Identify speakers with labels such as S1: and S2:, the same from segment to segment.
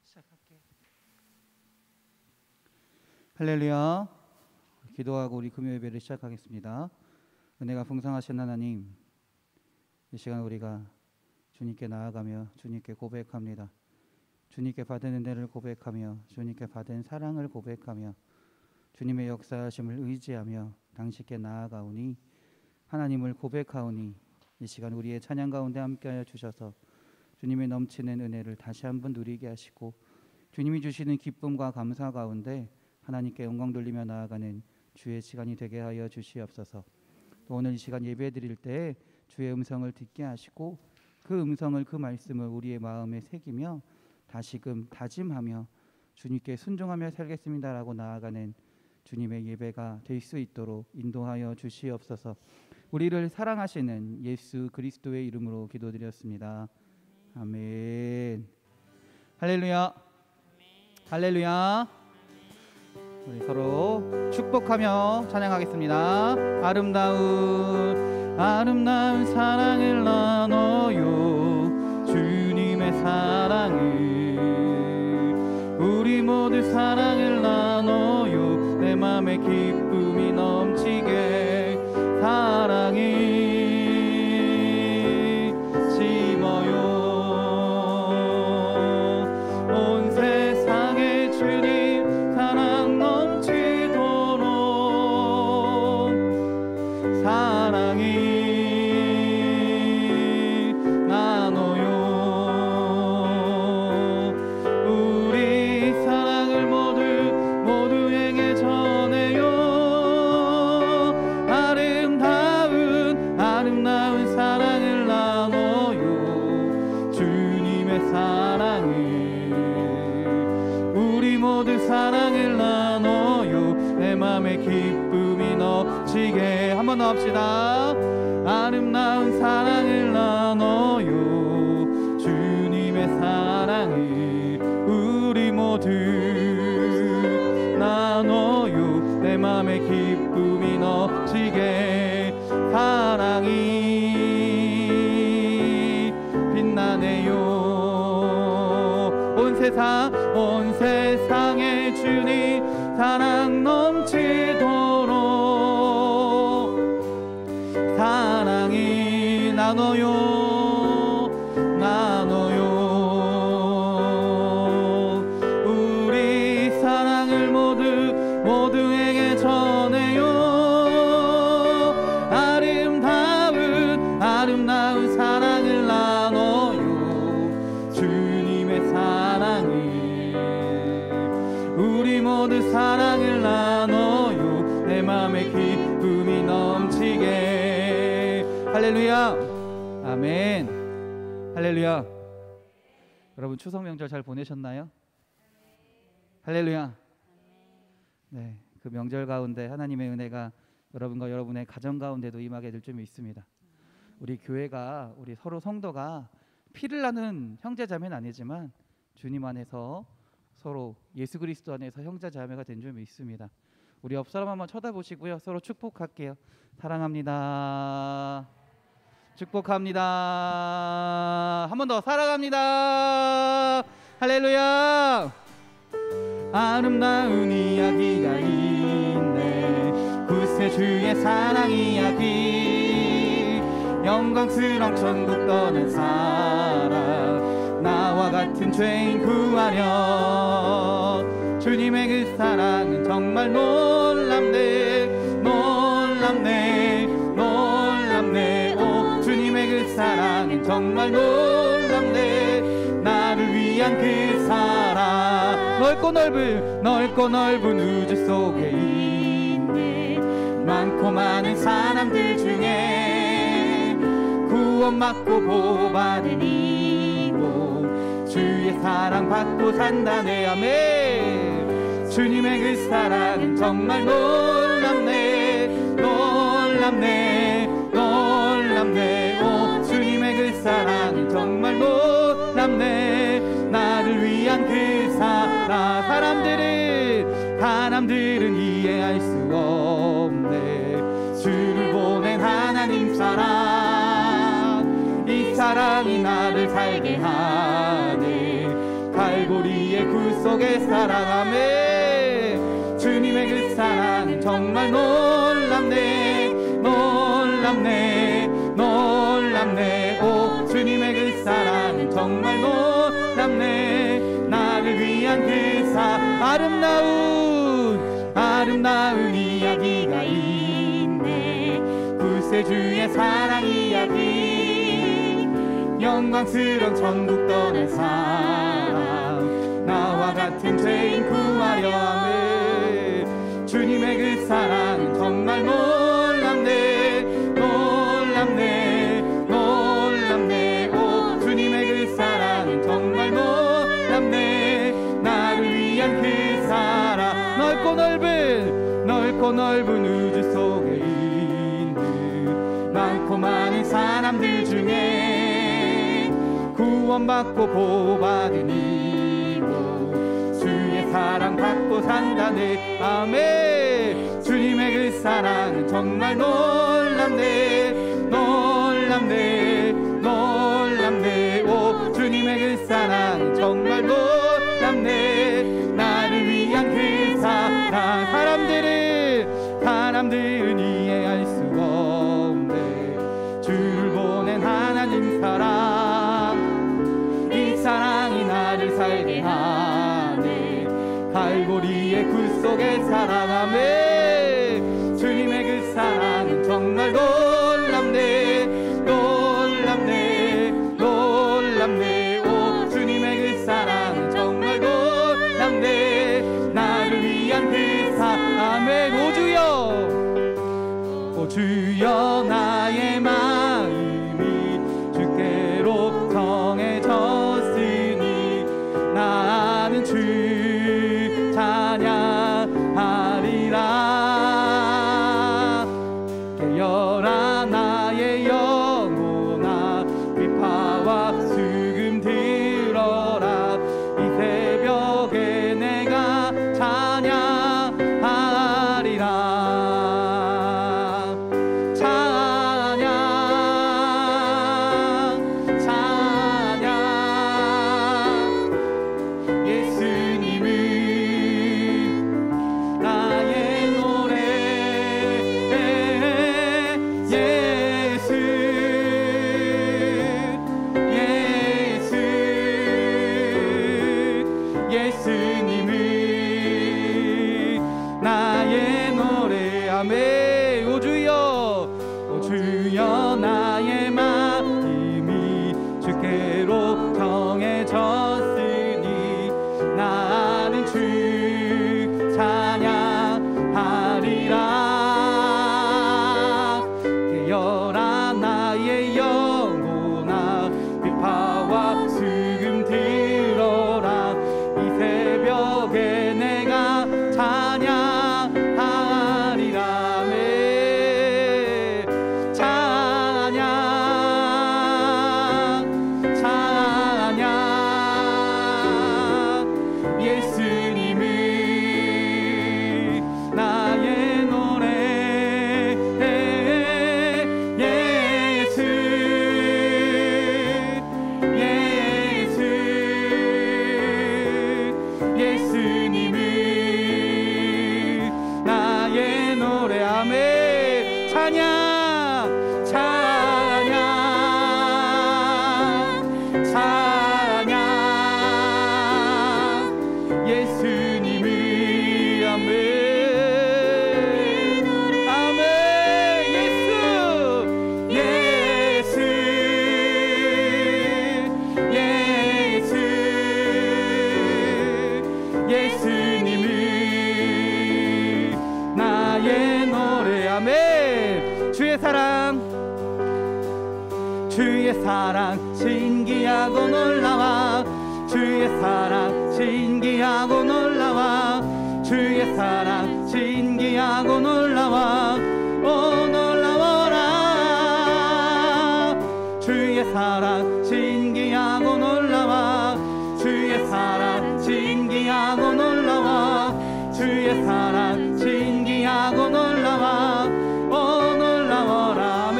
S1: 시작할게요.
S2: 할렐루야. 기도하고 우리 금요 예배를 시작하겠습니다. 은혜가 풍성하신 하나님, 이 시간 우리가 주님께 나아가며 주님께 고백합니다. 주님께 받은 은혜를 고백하며 주님께 받은 사랑을 고백하며 주님의 역사하심을 의지하며 당신께 나아가오니 하나님을 고백하오니 이 시간 우리의 찬양 가운데 함께하여 주셔서 주님의 넘치는 은혜를 다시 한번 누리게 하시고 주님이 주시는 기쁨과 감사 가운데 하나님께 영광 돌리며 나아가는 주의 시간이 되게 하여 주시옵소서. 또 오늘 이 시간 예배 드릴 때 주의 음성을 듣게 하시고 그 음성을 그 말씀을 우리의 마음에 새기며 다시금 다짐하며 주님께 순종하며 살겠습니다라고 나아가는 주님의 예배가 될 수 있도록 인도하여 주시옵소서. 우리를 사랑하시는 예수 그리스도의 이름으로 기도드렸습니다. 아멘. 할렐루야. 할렐루야. 우리 서로 축복하며 찬양하겠습니다. 아름다운 사랑을 나눠요. 주님의 사랑을 우리 모두 사랑을 나눠요. 내 맘에 기쁨이 넘치게 사랑이 기쁨이 넘치게 한 번 더 합시다. 아름다운 사랑을 나눠요. 주님의 사랑을 우리 모두 나눠요. 내 맘에 기쁨이 넘치게 사랑이 빛나네요. 온 세상에 주님 사랑 넘치도록 사랑이 나눠요. 우리 사랑을 모두에게 전해요. 아름다운 사랑을 나눠요. 주님의 사랑을 우리 모두 사랑을 나눠요. 내 맘에 기쁨이 넘치게. 할렐루야. 아멘. 할렐루야. 여러분 추석 명절 잘 보내셨나요? 할렐루야. 네, 그 명절 가운데 하나님의 은혜가 여러분과 여러분의 가정 가운데도 임하게 될 줄 믿습니다. 우리 교회가 우리 서로 성도가 피를 나눈 형제자매는 아니지만 주님 안에서 서로 예수 그리스도 안에서 형제자매가 된 줄 믿습니다. 우리 옆 사람 한번 쳐다보시고요. 서로 축복할게요. 사랑합니다. 축복합니다. 한 번 더 사랑합니다. 할렐루야. 아름다운 이야기가 있네. 구세주의 사랑 이야기. 영광스러운 천국 떠난 사랑. 나와 같은 죄인 구하려. 주님의 그 사랑은 정말 놀랍네. 오 주님의 그 사랑은 정말 놀랍네. 나를 위한 그 사랑. 넓고 넓은 우주 속에 있네. 많고 많은 사람들 중에 구원받고 보호받은 이고 주의 사랑 받고 산다네. 아멘. 주님의 그 사랑은 정말 놀랍네. 오 주님의 그 사랑은 정말 놀랍네. 나를 위한 그 사랑. 사람들은 이해할 수 없네. 주를 보낸 하나님 사랑. 이 사랑이 나를 살게 하네. 갈고리에 속에 살아가네. 주님의 그 사랑은 정말 놀랍네. 놀랍네. 놀랍네. 오 주님의 그 사랑은 정말 놀랍네. 나를 위한 그 아름다운 이야기가 있네. 구세주의 사랑 이야기. 영광스러운 천국 떠난 사람, 나와 같은 죄인 구하려 하네. 주님의 그 사랑은 정말 놀랍네. 놀랍네. 놀랍네. 오 주님의 그 사랑은 정말 놀랍네. 나를 위한 그 사랑. 넓고 넓은 우주 속에 있는 많고 많은 사람들 중에 구원받고 보호받은 이고 주의 사랑 받고 산다네. 아멘. 주님의 그 사랑은 정말 놀랍네. 놀랍네. 놀랍네. 오 주님의 그 사랑은 정말 놀랍네. 나를 위한 그 사랑. 사람들은 이해할 수가 없네. 주를 보낸 하나님 사랑, 이 사랑이 나를 살게 하네. 갈보리의 굴 속에 살아가네. 주님의 그 사랑은 정말 놀랍네. 놀랍네. 놀랍네. 오 주님의 그 사랑은 정말 놀랍네. 나를 위한 그 사랑. 아멘. 오 주여 나의 마음이 주께로 정해졌으니 나는 주 찬양하리라. 깨어라 나의 영혼아, 비파와 수금 들어라. 이 새벽에 내가 찬양하리라. 주여 나의 마음이 주께로 정해졌으니 나는 주 찬양하리라. 깨어라 나의 영혼아, 비파와 수금 들어라. 이 새벽에 내가 찬양하리라. 주의 사랑 신기하고 놀라워. 주의 사랑 신기하고 놀라워. 주의 사랑 신기하고 놀라워. 오 놀라워라. 주의 사랑 신기하고 놀라워. 주의 사랑 신기하고 놀라워. 주의 사랑 신기하고 놀라워. 오 놀라워라. 아멘.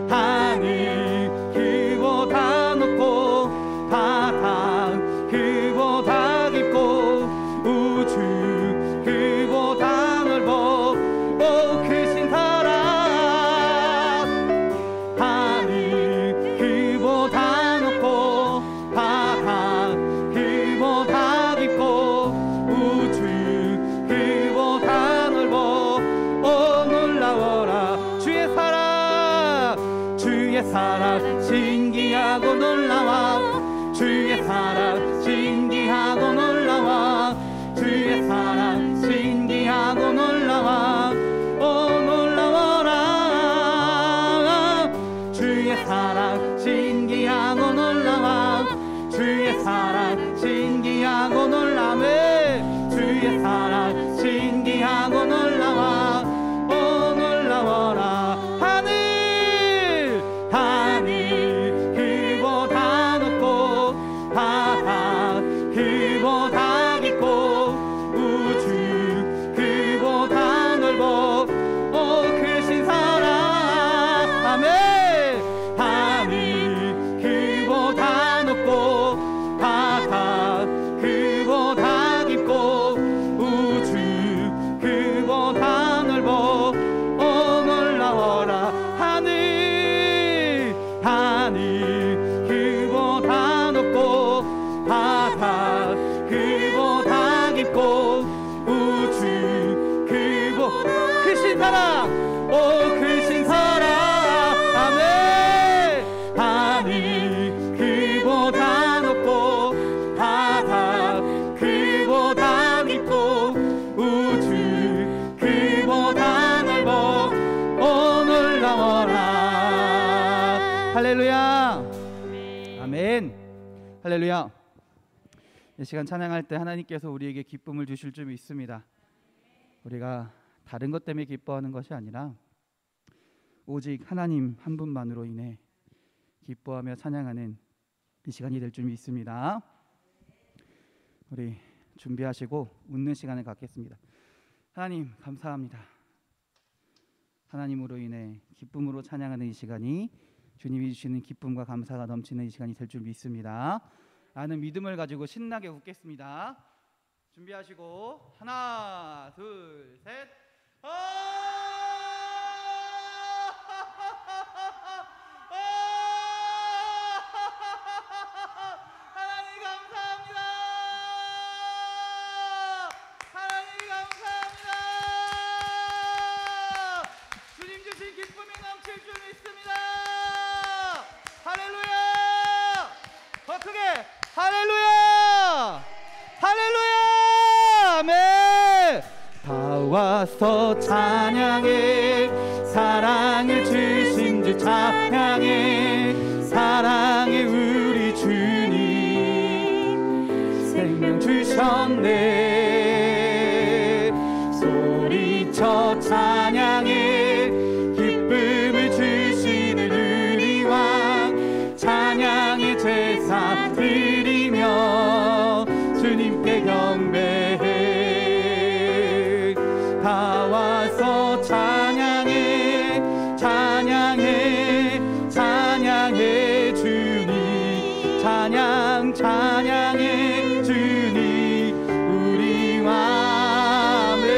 S2: 하늘 그보다 높고 바다 그보다 주의 사랑 신기하고 놀라워 주의 사랑 신기하고 놀라워 주의 사랑 신기하고 놀라워 놀라워라 주의 사랑 신기하고 놀라워 주의 사랑 신기하고 놀라워 주의 사랑 신기하고 놀라워 놀라워라 하늘 그보다 높고 바다 그보다 깊고 우주 그보다 넓어 크신 사랑 아멘 하늘 그보다 높고 바다 그보다 깊고 우주 그보다 넓어 놀라워라 하늘 그보다 높고 바다 그보다 깊고 우주 그보다 크신 사랑 크신 사랑 아멘 하늘 그보다 높고 바다 그보다 깊고 우주 그보다 넓어 놀라워라 할렐루야 아멘 할렐루야 이 시간 찬양할 때 하나님께서 우리에게 기쁨을 주실 줄 믿습니다. 우리가 다른 것 때문에 기뻐하는 것이 아니라 오직 하나님 한 분만으로 인해 기뻐하며 찬양하는 이 시간이 될 줄 믿습니다. 우리 준비하시고 웃는 시간을 갖겠습니다. 하나님 감사합니다. 하나님으로 인해 기쁨으로 찬양하는 이 시간이 주님이 주시는 기쁨과 감사가 넘치는 이 시간이 될 줄 믿습니다. 라는 믿음을 가지고 신나게 웃겠습니다. 준비하시고 하나 둘 셋 하나님 감사합니다. 하나님 감사합니다. 주님 주신 기쁨이 넘칠 줄 믿습니다. 할렐루야. 더 크게 할렐루야. 할렐루야. 아멘. 다 와서 찬양해 사랑을 주신 주 찬양해 사랑해 우리 주님 생명 주셨네 소리쳐 찬양해 기쁨을 주시는 우리 왕 찬양의 제사 드리며 주님께 경배해 다 와서 찬양해 찬양해 찬양해 주님 찬양해 주님 우리 왕을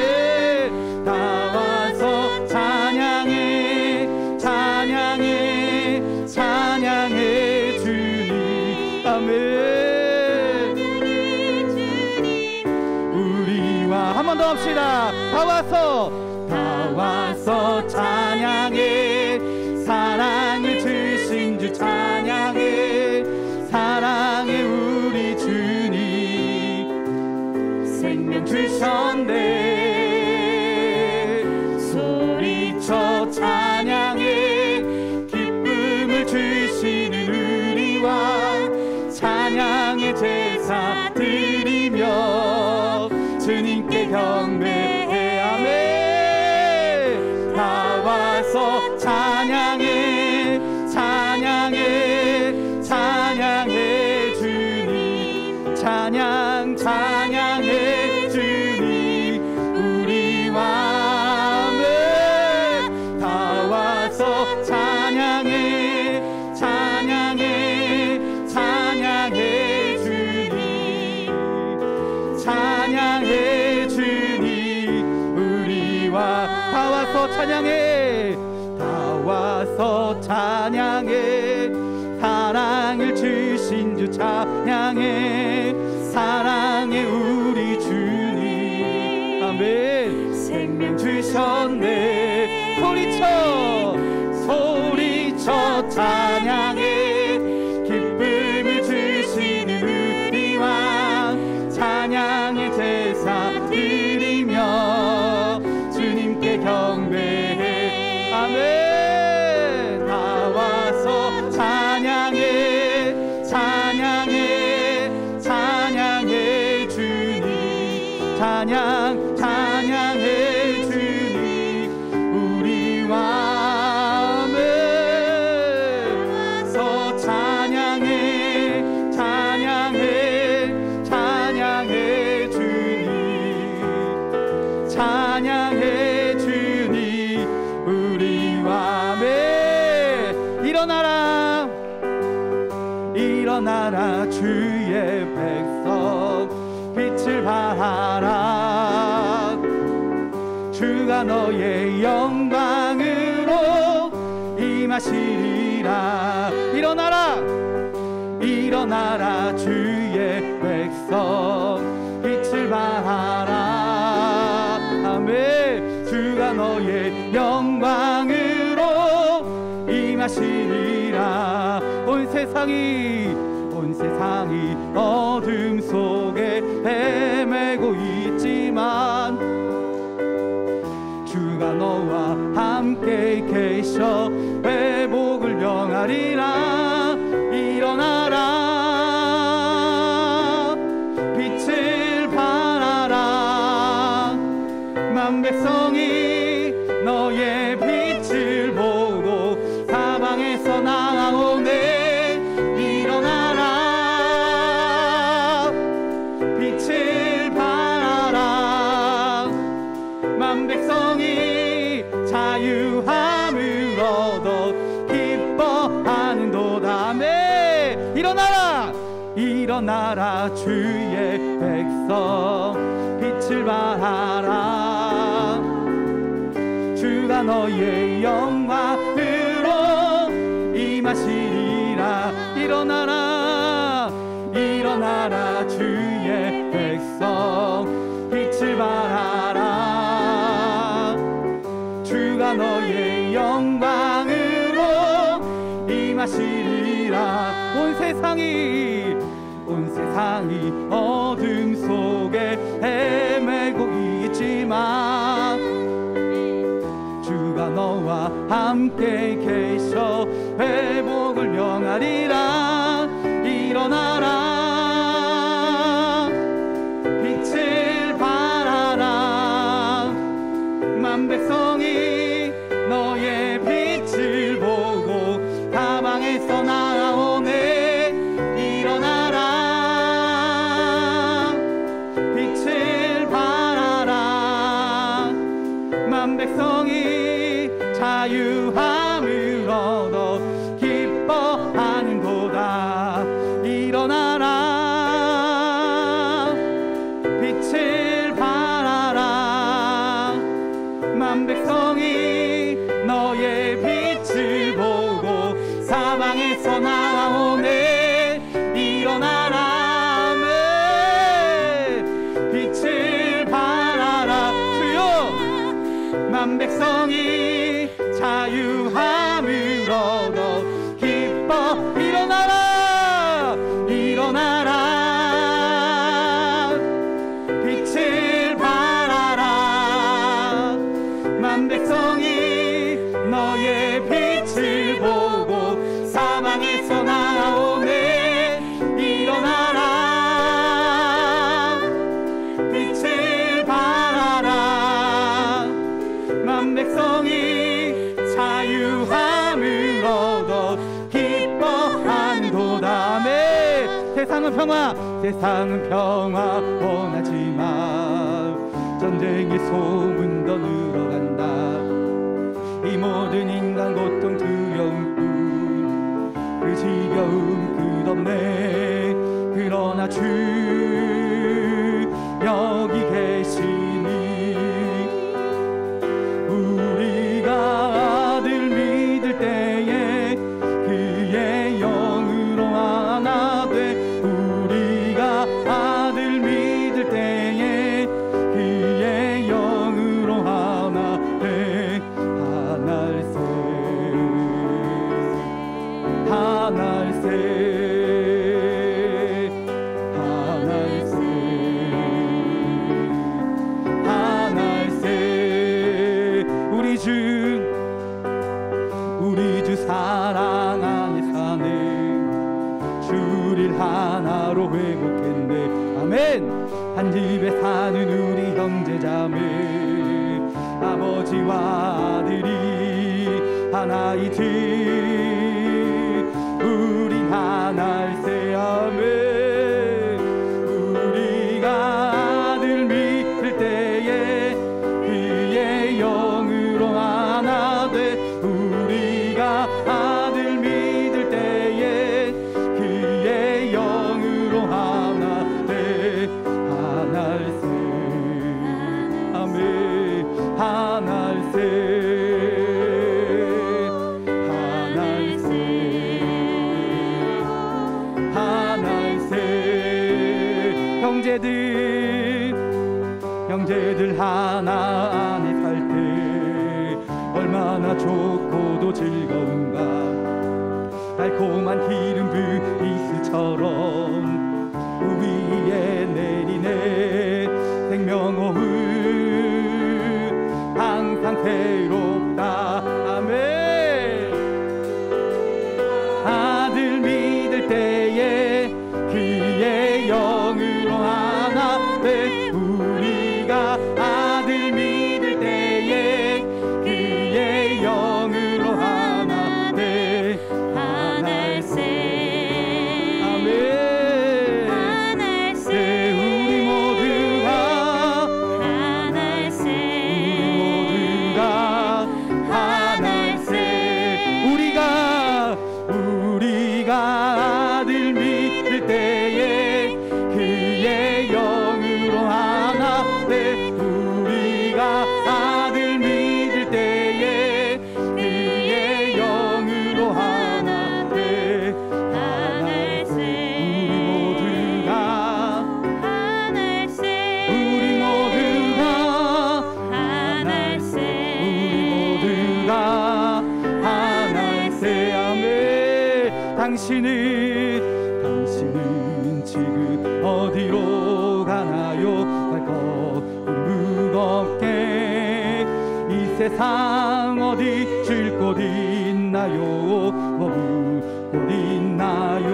S2: 다 와서 찬양해 찬양해 주님 아멘 한 번 더 합시다. 다 와서 찬양해 사랑을 주신 주 찬양해 사랑해 우리 주님 생명 주셨네 소리쳐 찬양해 기쁨을 주시는 우리 왕 찬양의 제사 드리며 주님께 경배해 아멘 다 와서 찬양해 찬양해 주님 찬양해 주님 우리 왕을 다 와서 찬양해 주님 찬양해 주님 우리와 다 와서 찬양해 사랑을 주신 주 찬양해 사랑해 우리 주님 아멘 생명 주셨네 소리쳐 찬양해 기쁨을 주시는 우리 왕 찬양의 제사 드리며 주님께 경배해 아멘 다 와서 찬양해 찬양해 찬양해 주님 찬양해 주님 우리 왕 서 찬양해 찬양해 주님 찬양해 주님 우리 왕 일어나라 주의 백성 빛을 발하라 주가 너의 영광으로 임하시리라 일어나라 주의 백성 빛을 발하라 아멘 주가 너의 영광으로 임하시리라 온 세상이 어둠 속에 헤매고 있지만 주가 너와 함께 계셔 회복을 명하리라 일어나라 빛을 발하라 만 백성이 너의 빛을 보고 사방에서 나오네 일어나라 빛을 발하라 만 백성이 자유함을 얻어 기뻐하는도다 아멘 일어나라 주의 백성 빛을 발하라 주가 너의 영광으로 임하시리라 일어나라 주의 백성 빛을 발하라 주가 너의 영광으로 임하시리라 온 세상이 어둠 속에 헤매고 있지만 주가 너와 함께 계셔 회복을 명하리라 일어나라 빛을 발하라 만 백성이 너의 빛을 보고 사방에서 나오네 일어나라 빛을 발하라 만 백성이 자유함을 얻어 기뻐하는도다 일어나라 빛을 발하라 만 백성이 너의 빛을 보고 사방에서 나오네 일어나라 빛을 발하라 주여 만 백성이 자유함을 얻어 기뻐 일어나라 빛을 발하라 만 백성이 너의 빛을 보고 사방에서 나오네 일어나라 빛을 발하라 만 백성이 자유함을 얻어 기뻐하는도다 아멘 세상은 평화 원하지만 전쟁의 소문도 늘어간다 이 모든 인간 고통 두려움 그 지겨움 끝없네 그러나 주 여기 계시니 우리가 아들 믿을 때에 그의 영으로 하나 돼 우리가 아들 믿을 때에 그의 영으로 하나 돼 하늘새 회복했네. 아멘. 한 집에 사는 우리 형제자매, 아버지와 아들이 하나이지. 우린 하나일세. 아멘. 우리가 아들 믿을 때에 그의 영으로 하나 돼. 우리가 아들 믿을 때에 그의 영으로 하나 돼. 하나일세. 아멘. 하나일세. 형제들 하나 안에 살 때 얼마나 좋고도 즐거운가. 달콤한 기름 브이스처럼 위에 내리네. 생명호흡 항상 새롭다. 아멘. 아들 믿을 때에 그의 영으로 하나 돼. 우리가 아들 믿을 때에 그의 영으로 하나 돼. 하나일세. 아멘. 하나일세. 우리 모두가 하나일세. 우리 모두가 하나일세. 우리가 아들 믿을 때에 그의 영으로 하나 돼. 우리가 아들 믿을 때에 그의 영으로 하나 돼. 하나일세. 우리 모두가 하나일세. 우리 모두가 하나일세. 아멘. 당신은 지금 어디로 가나요? 발걸음 무겁게 이 세상 어디 줄 곳 있나요? 머물 곳 있나요?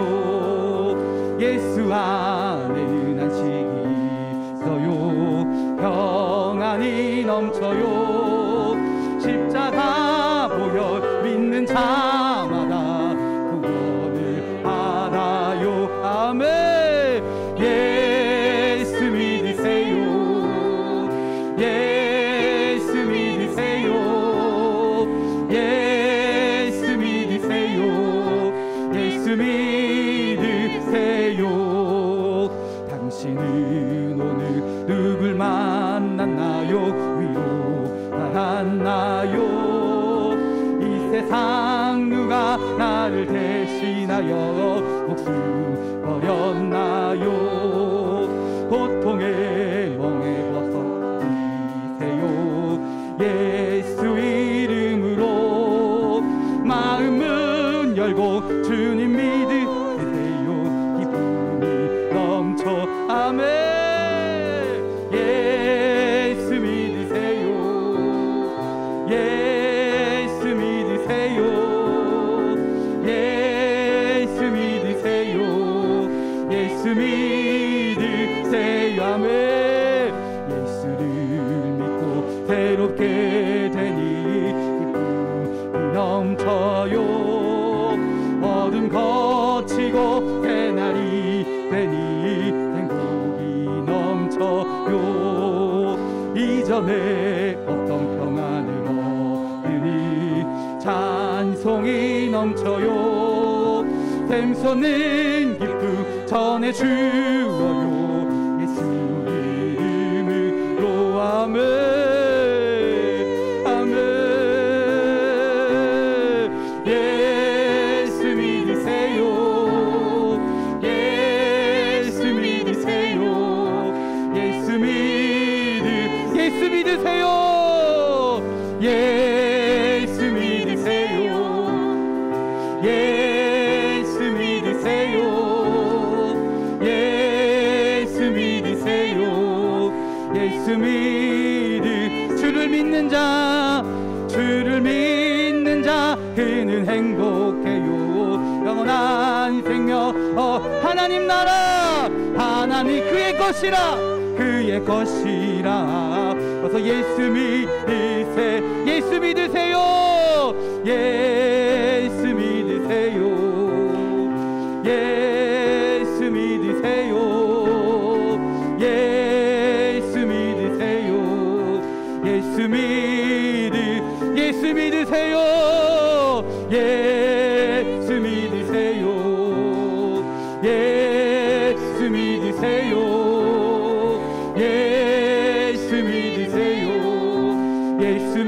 S2: 예수 안에는 안식이 있어요. 평안이 넘쳐요. 십자가 보혈 믿는 자마다 구원을 받아요. 아멘. 예수 믿으세요. 예수 믿으세요. 예수 믿으세요. 예수 믿으세요. 당신은 오늘 누굴 만났나요? 위로 받았나요? 이 세상 누가 나를 대신하여 목숨 버렸나요? 고통의 멍에 벗어지세요. 예수 이름으로 마음은 열고 주님 믿으세요. 기쁨이 넘쳐. 아멘. 예수 믿으세요. 예수 믿으세요. 예수 믿으세요. 예수 믿으세요. 아멘. 예수를 믿고 새롭게 되니 기쁨이 넘쳐요. 어둠 거치고 새날이 되니 행복이 넘쳐요. 이전에 없던 평안을 얻으니 찬송이 넘쳐요. 샘솟는 기쁨 전해주어요. 예수 이름으로. 아멘. 아멘. 예수 믿으세요. 예수 믿으세요. 예수 믿으세요. 예수 믿으세요. 예수 믿으세요. 예수 믿으세요. 예수 믿으. 주를 믿는 자, 주를 믿는 자 그는 행복해요. 영원한 생명 하나님 나라 하나님 그의 것이라 그의 것이라 어서 예수 믿으세요 예수 믿으세요 예수 믿으세요 예수 믿으세요 예수 믿으세요 예수 믿으세요 예수 믿으세요 예수 믿으세요 예수 믿으세요 예수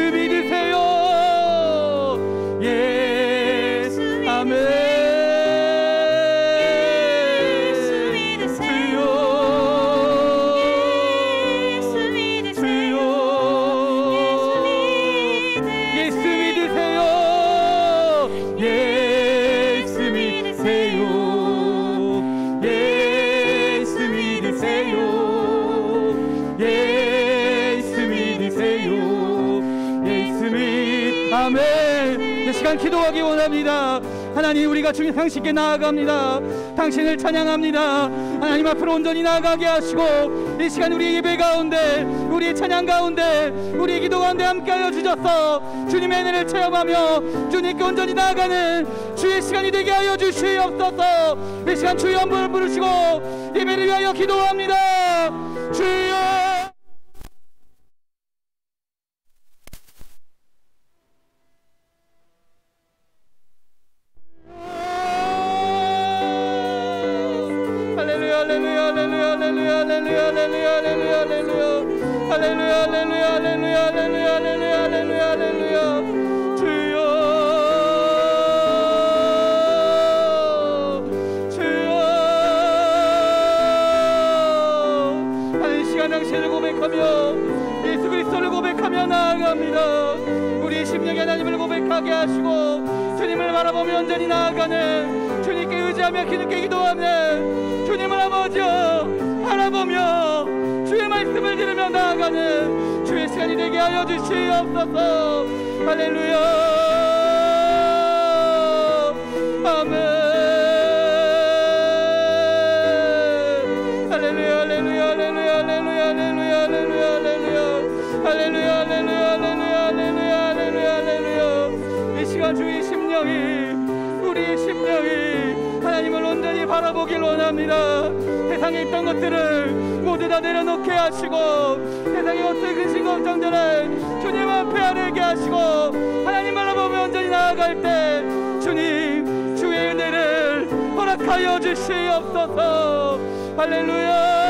S2: 믿으세요 아멘 아멘. 이 시간 기도하기 원합니다. 하나님 우리가 주님 당신께 나아갑니다. 당신을 찬양합니다. 하나님 앞으로 온전히 나아가게 하시고 이 시간 우리 예배 가운데 우리의 찬양 가운데 우리의 기도 가운데 함께하여 주셔서 주님의 은혜를 체험하며 주님께 온전히 나아가는 주의 시간이 되게 하여 주시옵소서. 이 시간 주의 한번 부르시고 예배를 위하여 기도합니다. 주여 예수 그리스도를 고백하며 나아갑니다. 우리 심령의 하나님을 고백하게 하시고 주님을 바라보며 온전히 나아가는 주님께 의지하며 기도께 기도하는 주님을 아버지여 바라보며 주의 말씀을 들으며 나아가는 주의 시간이 되게 하여 주시옵소서. 할렐루야 아멘. 주의 심령이 우리의 심령이 하나님을 온전히 바라보길 원합니다. 세상에 있던 것들을 모두 다 내려놓게 하시고 세상의 어떤 근심 걱정들을 주님 앞에 아뢰게 하시고 하나님 바라보며 온전히 나아갈 때 주님 주의 은혜를 허락하여 주시옵소서. 할렐루야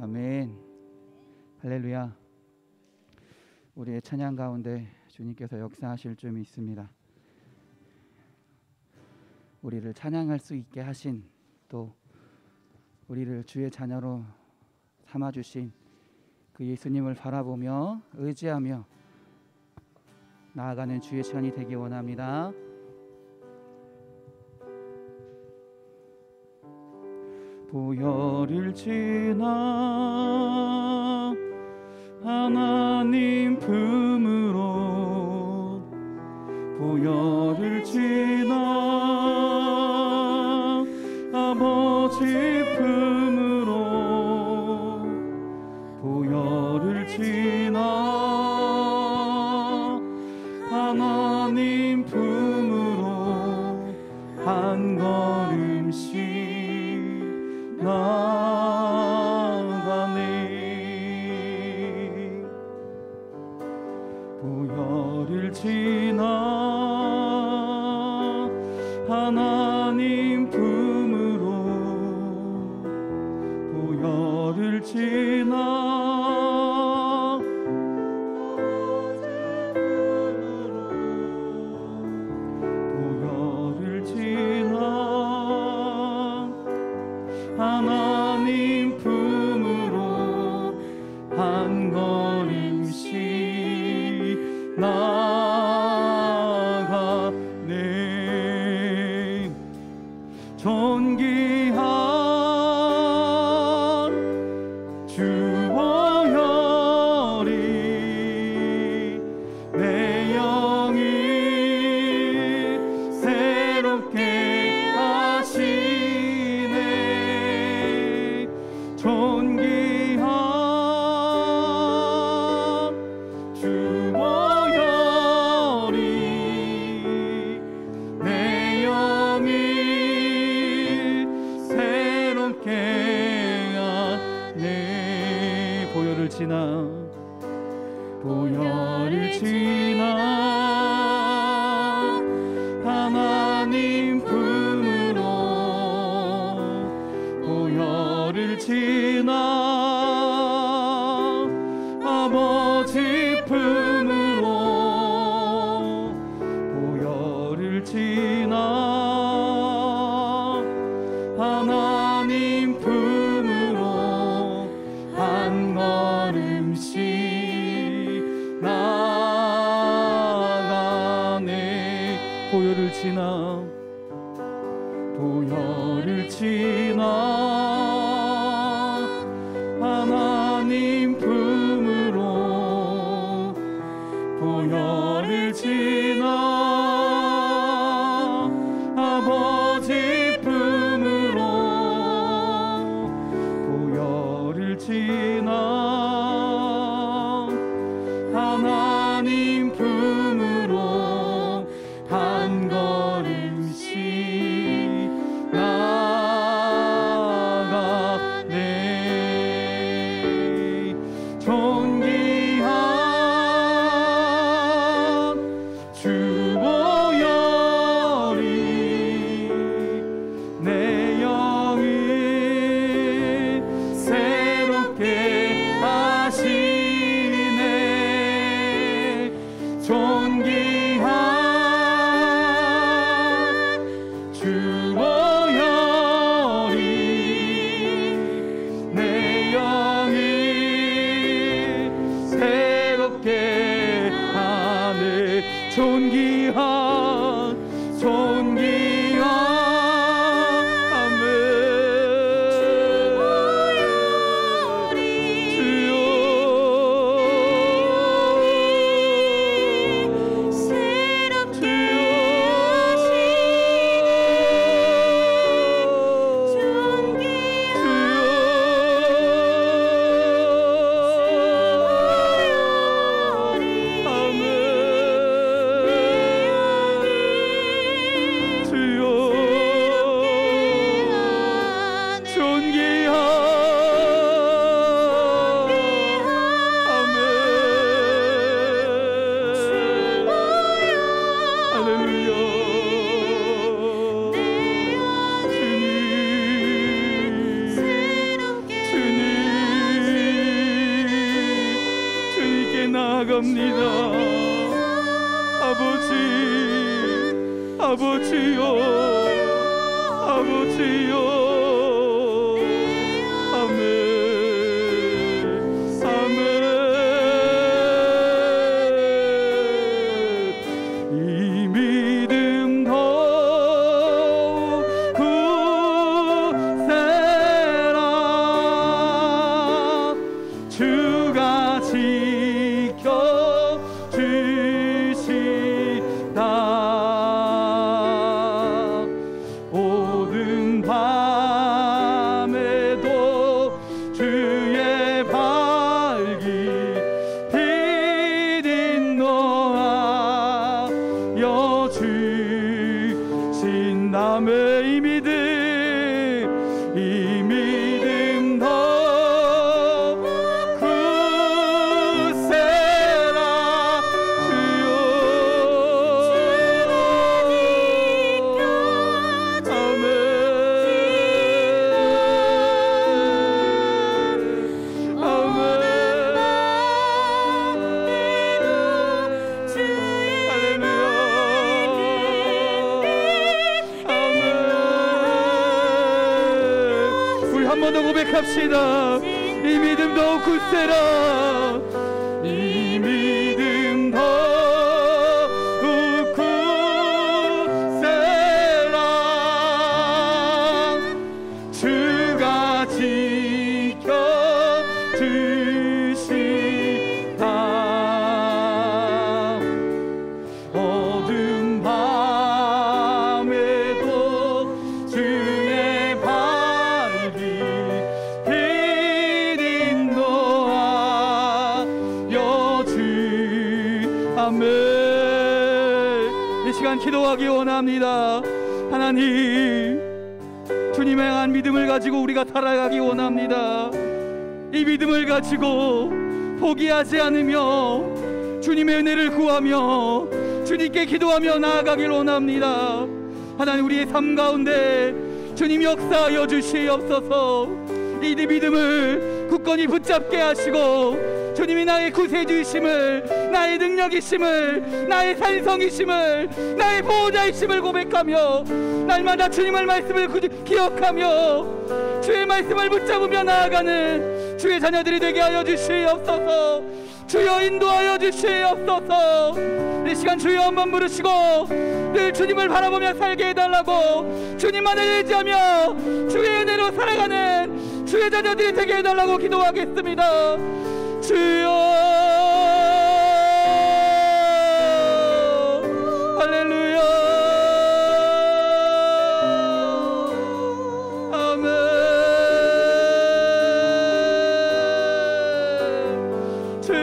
S2: 아멘. 할렐루야. 우리의 찬양 가운데 주님께서 역사하실 점이 있습니다. 우리를 찬양할 수 있게 하신 또 우리를 주의 자녀로 삼아주신 그 예수님을 바라보며 의지하며 나아가는 주의 시간이 되기 원합니다. 보혈을 지나 하나님 품으로 보혈을 지나 아버지 품으로 나가네. 보혈을 지나 하나님 품으로 보혈을 지나 보혈을 지나 하나님 품으로 한 걸음씩 나가네. 존귀한 주 보혈이 내 영을 새롭게 하시네. 존귀한 주 보혈이 내 영을 새롭게 하네. 보혈을 지나 보혈을 지나 하나님 품으로 보혈을 지나 아버지 품으로 보혈을 지나 하나님 품으로 한 걸음씩 나가네. 보혈을 지나 보혈을 지나 하나님 품으로 보혈을 지나 아버지 품으로 보혈을 지나 하나님 품으로 한 걸음씩 나가네. 존귀한 주 보혈이 내 영을 새롭게 하시네. 존귀한 주 보혈이 내 영을 새롭게 하네. 존귀한 아멘. 주여 나아갑니다. 아버지요, 아버지요. 아멘, 아멘. 이 믿음 더욱 굳세라. 주가 지켜주시다. 모든 고백합시다. 이 믿음 더욱 굳세라. 이 믿음 더욱 굳세라. 주가 지켜주시다. 어두운 밤에도 주의 밝기 빛 인도하여 주. 아멘. 이 시간 기도하기 원합니다. 하나님, 주님의 향한 믿음을 가지고 우리가 살아가기 원합니다. 이 믿음을 가지고 포기하지 않으며 주님의 은혜를 구하며 주님께 기도하며 나아가길 원합니다. 하나님, 우리의 삶 가운데 주님 역사하여 주시옵소서. 이 믿음을 굳건히 붙잡게 하시고 주님이 나의 구세주이심을, 나의 능력이심을, 나의 산성이심을, 나의 보호자이심을 고백하며 날마다 주님의 말씀을 기억하며 주의 말씀을 붙잡으며 나아가는 주의 자녀들이 되게 하여 주시옵소서. 주여 인도하여 주시옵소서. 이 시간 주여 한번 부르시고 늘 주님을 바라보며 살게 해달라고, 주님만을 의지하며 주의 은혜로 살아가는 주의 자녀들이 되게 해달라고 기도하겠습니다. 주여, 할렐루야. 아멘. 주여,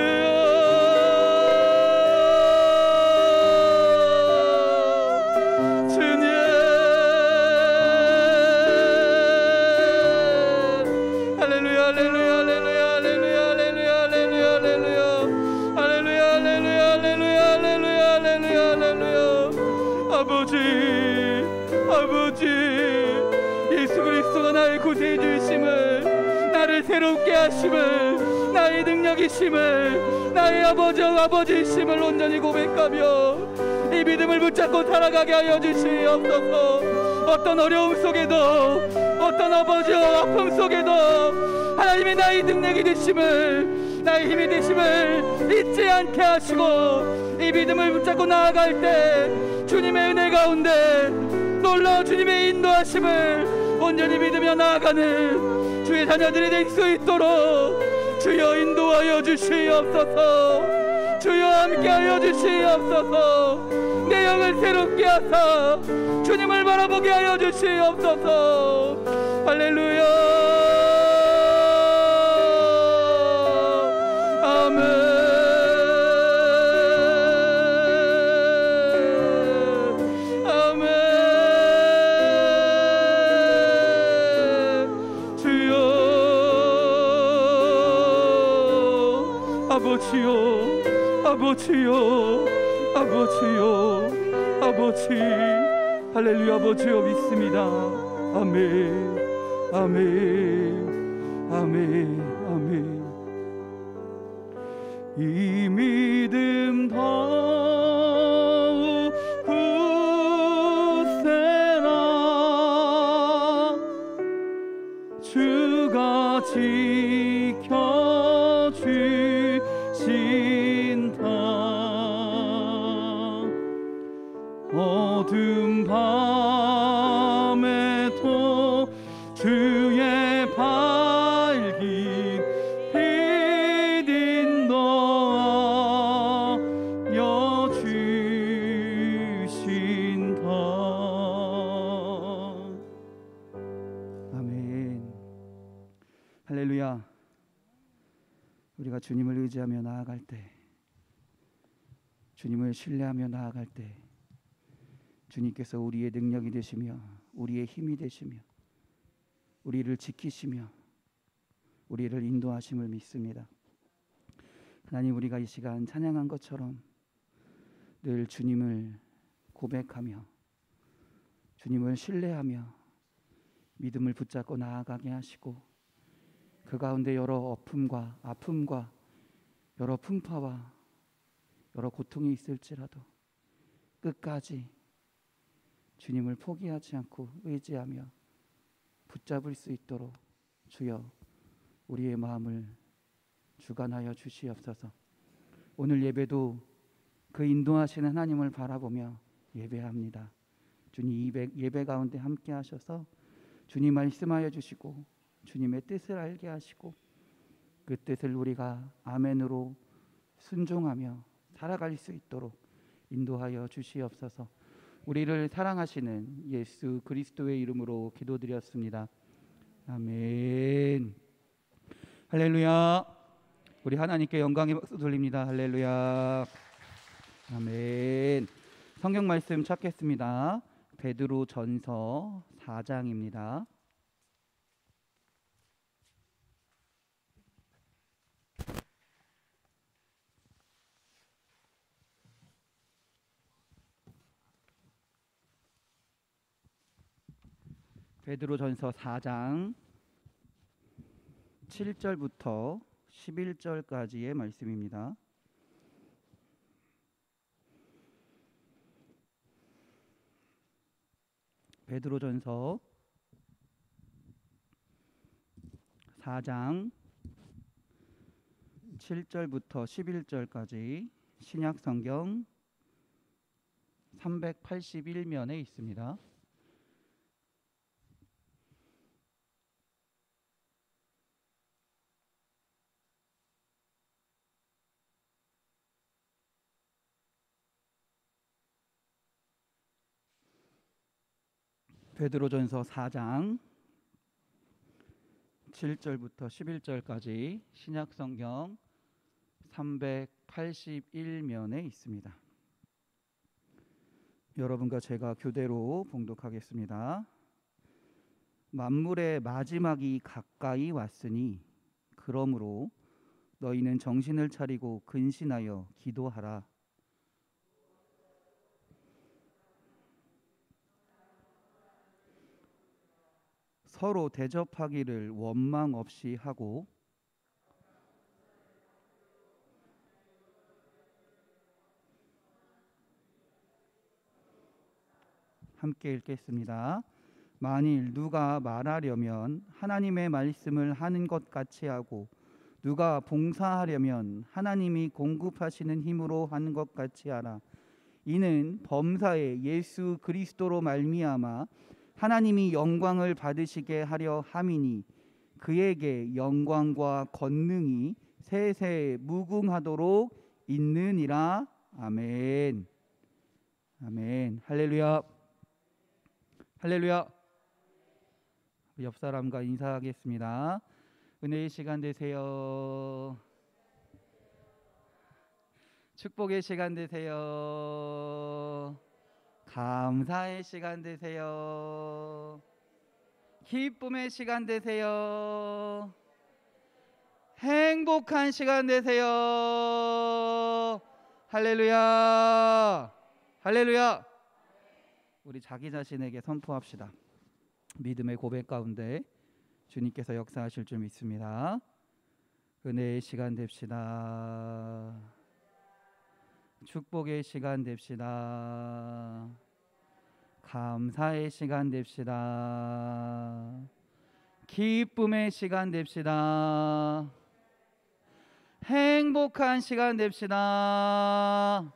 S2: 주님, 할렐루야, 할렐루야, 할렐루야, 할렐루야, 할렐루야, 할렐루야, 할렐루야, 할렐루야, 할렐루야, 할렐루야, 할렐루야, 할렐루야. 아버지, 아버지, 예수 그리스도가 나의 구세주이심을, 나를 새롭게 하심을, 나의 능력이심을, 나의 아버지이심을 온전히 고백하며 이 믿음을 붙잡고 살아가게 하여 주시옵소서. 어떤 어려움 속에도, 어떤 아버지와 아픔 속에도 하나님이 나의 능력이 되심을, 나의 힘이 되심을 잊지 않게 하시고 이 믿음을 붙잡고 나아갈 때 주님의 은혜 가운데 놀라운 주님의 인도하심을 온전히 믿으며 나아가는 주의 자녀들이 될 수 있도록 주여 인도하여 주시옵소서. 주여 함께하여 주시옵소서. 내 영을 새롭게 하사 주님을 바라보게 하여 주시옵소서. 할렐루야. 아멘. 아멘. 주여, 아버지요, 아버지요, 아버지요, 아버지. 할렐루야. 아버지요 믿습니다. 아멘, 아멘, 아멘, 아멘. 이 믿음 더욱 굳세라. 주가 지켜주신다. 어두운 밤에도 주의 밝긴 빛 인도하여 주신다. 아멘. 할렐루야. 우리가 주님을 의지하며 나아갈 때, 주님을 신뢰하며 나아갈 때 주님께서 우리의 능력이 되시며 우리의 힘이 되시며 우리를 지키시며 우리를 인도하심을 믿습니다. 하나님, 우리가 이 시간 찬양한 것처럼 늘 주님을 고백하며 주님을 신뢰하며 믿음을 붙잡고 나아가게 하시고 그 가운데 여러 어품과 아픔과 여러 풍파와 여러 고통이 있을지라도 끝까지 주님을 포기하지 않고 의지하며 붙잡을 수 있도록 주여 우리의 마음을 주관하여 주시옵소서. 오늘 예배도 그 인도하시는 하나님을 바라보며 예배합니다. 주님 예배 가운데 함께 하셔서 주님 말씀하여 주시고 주님의 뜻을 알게 하시고 그 뜻을 우리가 아멘으로 순종하며 살아갈 수 있도록 인도하여 주시옵소서. 우리를 사랑하시는 예수 그리스도의 이름으로 기도드렸습니다. 아멘. 할렐루야. 우리 하나님께 영광의 박수 돌립니다. 할렐루야. 아멘. 성경 말씀 찾겠습니다. 베드로전서 4장입니다. 베드로전서 4장 7절부터 11절까지의 말씀입니다. 베드로전서 4장 7절부터 11절까지 신약성경 381면에 있습니다. 베드로전서 4장 7절부터 11절까지 신약성경 381면에 있습니다. 여러분과 제가 교대로 봉독하겠습니다. 만물의 마지막이 가까이 왔으니 그러므로 너희는 정신을 차리고 근신하여 기도하라. 서로 대접하기를 원망 없이 하고 함께 읽겠습니다. 만일 누가 말하려면 하나님의 말씀을 하는 것 같이 하고 누가 봉사하려면 하나님이 공급하시는 힘으로 하는 것 같이 하라. 이는 범사에 예수 그리스도로 말미암아 하나님이 영광을 받으시게 하려 함이니 그에게 영광과 권능이 세세 무궁하도록 있느니라. 아멘. 아멘. 할렐루야. 할렐루야. 옆 사람과 인사하겠습니다. 은혜의 시간 되세요. 축복의 시간 되세요. 감사의 시간 되세요. 기쁨의 시간 되세요. 행복한 시간 되세요. 할렐루야. 할렐루야. 우리 자기 자신에게 선포합시다. 믿음의 고백 가운데 주님께서 역사하실 줄 믿습니다. 은혜의 시간 됩시다. 축복의 시간 됩시다. 감사의 시간 됩시다. 기쁨의 시간 됩시다. 행복한 시간 됩시다.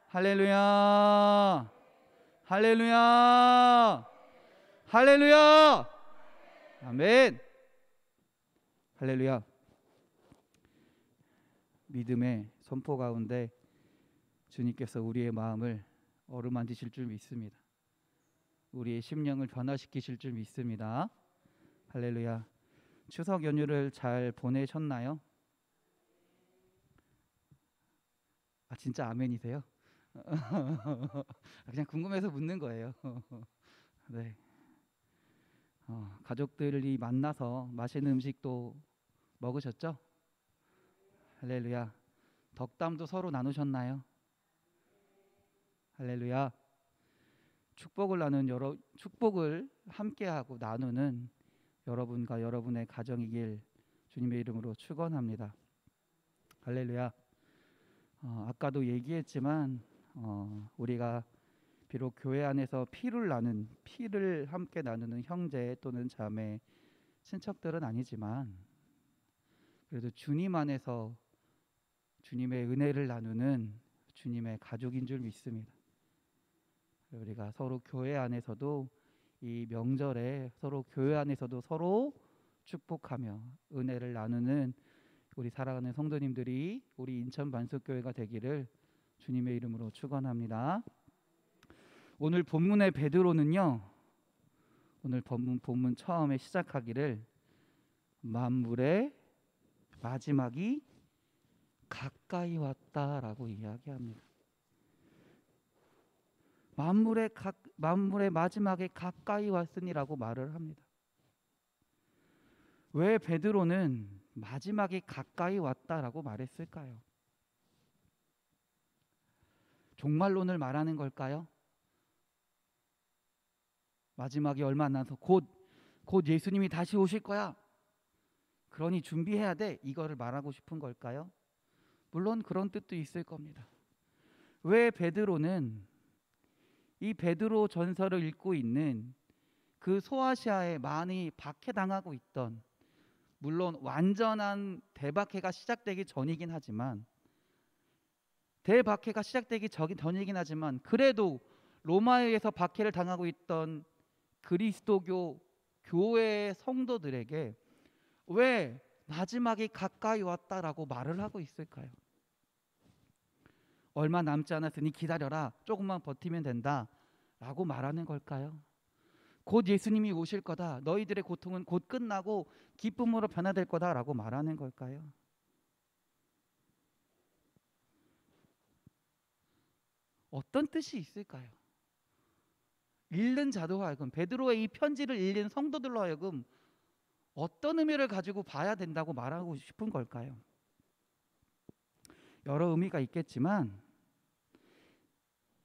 S2: 할렐루야. 할렐루야. 할렐루야. 아멘. 할렐루야. 믿음의 선포 가운데 주님께서 우리의 마음을 어루만지실 줄 믿습니다. 우리의 심령을 변화시키실 줄 믿습니다. 할렐루야. 추석 연휴를 잘 보내셨나요? 아, 진짜 아멘이세요? 그냥 궁금해서 묻는 거예요. 네. 가족들이 만나서 맛있는 음식도 먹으셨죠? 할렐루야. 덕담도 서로 나누셨나요? 할렐루야. 축복을 함께하고 나누는 여러분과 여러분의 가정이길 주님의 이름으로 축원합니다. 할렐루야. 아까도 얘기했지만 우리가 비록 교회 안에서 피를 함께 나누는 형제 또는 자매 친척들은 아니지만 그래도 주님 안에서 주님의 은혜를 나누는 주님의 가족인 줄 믿습니다. 우리가 서로 교회 안에서도 이 명절에 서로 교회 안에서도 서로 축복하며 은혜를 나누는 우리 사랑하는 성도님들이 우리 인천 반석교회가 되기를 주님의 이름으로 축원합니다. 오늘 본문의 베드로는요, 오늘 본문 처음에 시작하기를 만물의 마지막이 가까이 왔다라고 이야기합니다. 만물의 마지막에 가까이 왔으니라고 말을 합니다. 왜 베드로는 마지막에 가까이 왔다라고 말했을까요? 종말론을 말하는 걸까요? 마지막이 얼마 안 남아서 곧 예수님이 다시 오실 거야. 그러니 준비해야 돼. 이거를 말하고 싶은 걸까요? 물론 그런 뜻도 있을 겁니다. 왜 베드로는 이 베드로 전서를 읽고 있는 그 소아시아에 많이 박해당하고 있던, 물론 완전한 대박해가 시작되기 전이긴 하지만 그래도 로마에서 박해를 당하고 있던 그리스도교 교회의 성도들에게 왜 마지막이 가까이 왔다라고 말을 하고 있을까요? 얼마 남지 않았으니 기다려라, 조금만 버티면 된다 라고 말하는 걸까요? 곧 예수님이 오실 거다, 너희들의 고통은 곧 끝나고 기쁨으로 변화될 거다 라고 말하는 걸까요? 어떤 뜻이 있을까요? 읽는 자도 하여금, 베드로의 이 편지를 읽는 성도들로 하여금 어떤 의미를 가지고 봐야 된다고 말하고 싶은 걸까요? 여러 의미가 있겠지만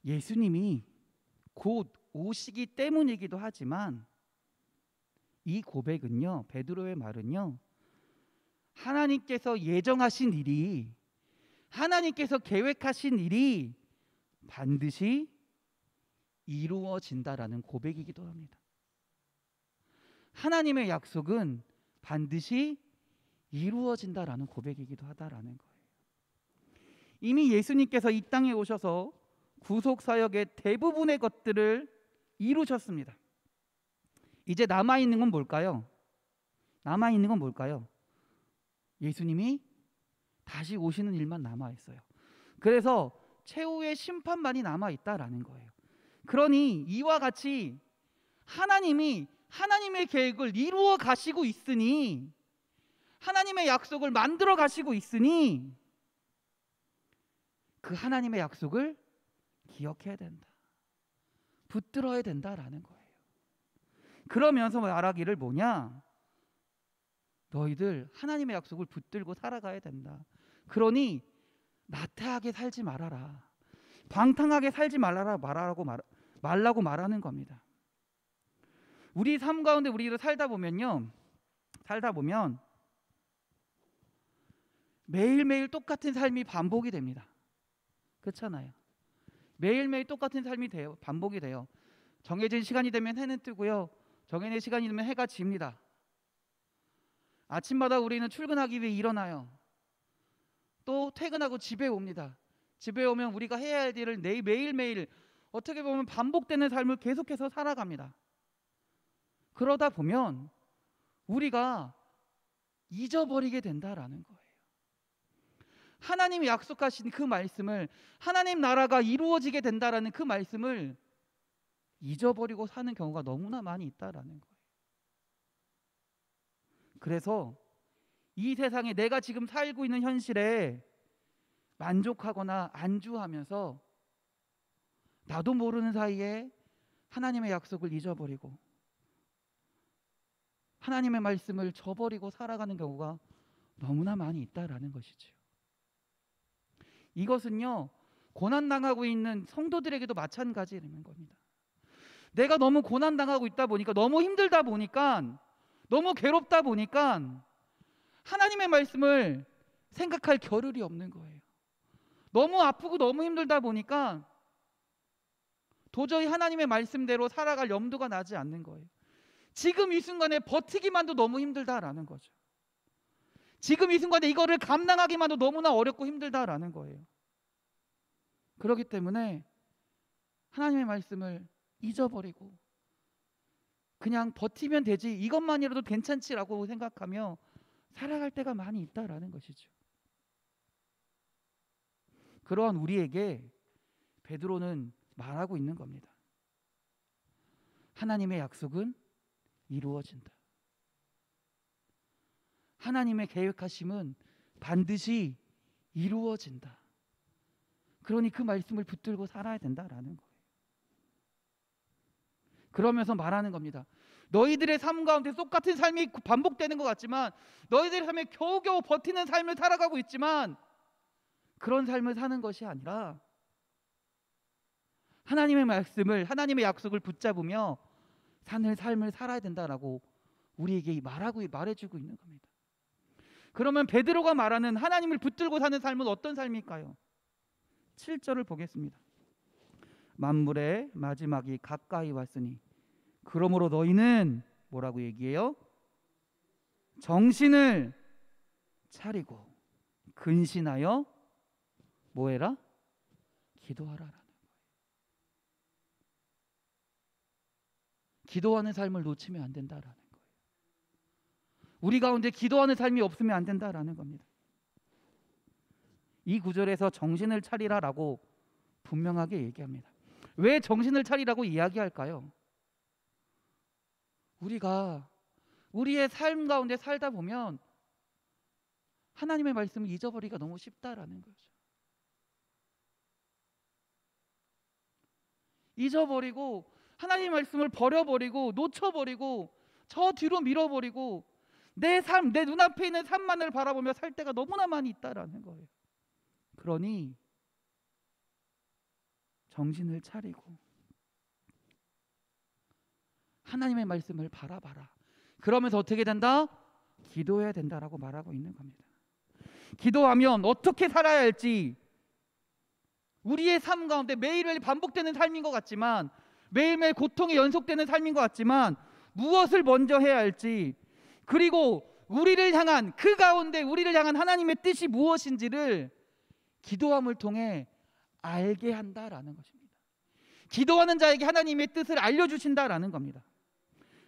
S2: 예수님이 곧 오시기 때문이기도 하지만 이 고백은요, 베드로의 말은요, 하나님께서 예정하신 일이, 하나님께서 계획하신 일이 반드시 이루어진다라는 고백이기도 합니다. 하나님의 약속은 반드시 이루어진다라는 고백이기도 하다라는 거예요. 이미 예수님께서 이 땅에 오셔서 구속사역의 대부분의 것들을 이루셨습니다. 이제 남아있는 건 뭘까요? 예수님이 다시 오시는 일만 남아있어요. 그래서 최후의 심판만이 남아있다라는 거예요. 그러니 이와 같이 하나님이 하나님의 계획을 이루어 가시고 있으니, 하나님의 약속을 만들어 가시고 있으니 그 하나님의 약속을 기억해야 된다, 붙들어야 된다라는 거예요. 그러면서 말하기를 뭐냐? 너희들 하나님의 약속을 붙들고 살아가야 된다. 그러니 나태하게 살지 말아라, 방탕하게 살지 말라고 말하는 겁니다. 우리 삶 가운데 우리를 살다 보면 매일매일 똑같은 삶이 반복이 됩니다. 그렇잖아요. 매일매일 똑같은 삶이 반복이 돼요. 정해진 시간이 되면 해는 뜨고요, 정해진 시간이 되면 해가 집니다. 아침마다 우리는 출근하기 위해 일어나요. 또 퇴근하고 집에 옵니다. 집에 오면 우리가 해야 할 일을 매일매일 어떻게 보면 반복되는 삶을 계속해서 살아갑니다. 그러다 보면 우리가 잊어버리게 된다라는 거예요. 하나님이 약속하신 그 말씀을, 하나님 나라가 이루어지게 된다라는 그 말씀을 잊어버리고 사는 경우가 너무나 많이 있다라는 거예요. 그래서 이 세상에 내가 지금 살고 있는 현실에 만족하거나 안주하면서 나도 모르는 사이에 하나님의 약속을 잊어버리고 하나님의 말씀을 저버리고 살아가는 경우가 너무나 많이 있다라는 것이죠. 이것은요, 고난당하고 있는 성도들에게도 마찬가지라는 겁니다. 내가 너무 고난당하고 있다 보니까, 너무 힘들다 보니까, 너무 괴롭다 보니까 하나님의 말씀을 생각할 겨를이 없는 거예요. 너무 아프고 너무 힘들다 보니까 도저히 하나님의 말씀대로 살아갈 염두가 나지 않는 거예요. 지금 이 순간에 버티기만도 너무 힘들다라는 거죠. 지금 이 순간에 이거를 감당하기만도 너무나 어렵고 힘들다라는 거예요. 그렇기 때문에 하나님의 말씀을 잊어버리고 그냥 버티면 되지, 이것만이라도 괜찮지라고 생각하며 살아갈 때가 많이 있다라는 것이죠. 그러한 우리에게 베드로는 말하고 있는 겁니다. 하나님의 약속은 이루어진다. 하나님의 계획하심은 반드시 이루어진다. 그러니 그 말씀을 붙들고 살아야 된다라는 거예요. 그러면서 말하는 겁니다. 너희들의 삶 가운데 똑같은 삶이 반복되는 것 같지만, 너희들의 삶에 겨우겨우 버티는 삶을 살아가고 있지만, 그런 삶을 사는 것이 아니라 하나님의 말씀을, 하나님의 약속을 붙잡으며 사는 삶을 살아야 된다라고 우리에게 말해주고 있는 겁니다. 그러면 베드로가 말하는 하나님을 붙들고 사는 삶은 어떤 삶일까요? 7절을 보겠습니다. 만물의 마지막이 가까이 왔으니 그러므로 너희는 뭐라고 얘기해요? 정신을 차리고 근신하여 뭐해라? 기도하라라는 거예요. 기도하는 삶을 놓치면 안 된다라는 거예요. 우리 가운데 기도하는 삶이 없으면 안 된다라는 겁니다. 이 구절에서 정신을 차리라라고 분명하게 얘기합니다. 왜 정신을 차리라고 이야기할까요? 우리가 우리의 삶 가운데 살다 보면 하나님의 말씀을 잊어버리기가 너무 쉽다라는 거죠. 잊어버리고 하나님의 말씀을 버려버리고 놓쳐버리고 저 뒤로 밀어버리고 내 삶, 내 눈앞에 있는 삶만을 바라보며 살 때가 너무나 많이 있다라는 거예요. 그러니 정신을 차리고 하나님의 말씀을 바라봐라. 그러면서 어떻게 된다? 기도해야 된다라고 말하고 있는 겁니다. 기도하면 어떻게 살아야 할지, 우리의 삶 가운데 매일매일 반복되는 삶인 것 같지만, 매일매일 고통이 연속되는 삶인 것 같지만, 무엇을 먼저 해야 할지, 그리고 우리를 향한 그 가운데 우리를 향한 하나님의 뜻이 무엇인지를 기도함을 통해 알게 한다라는 것입니다. 기도하는 자에게 하나님의 뜻을 알려주신다라는 겁니다.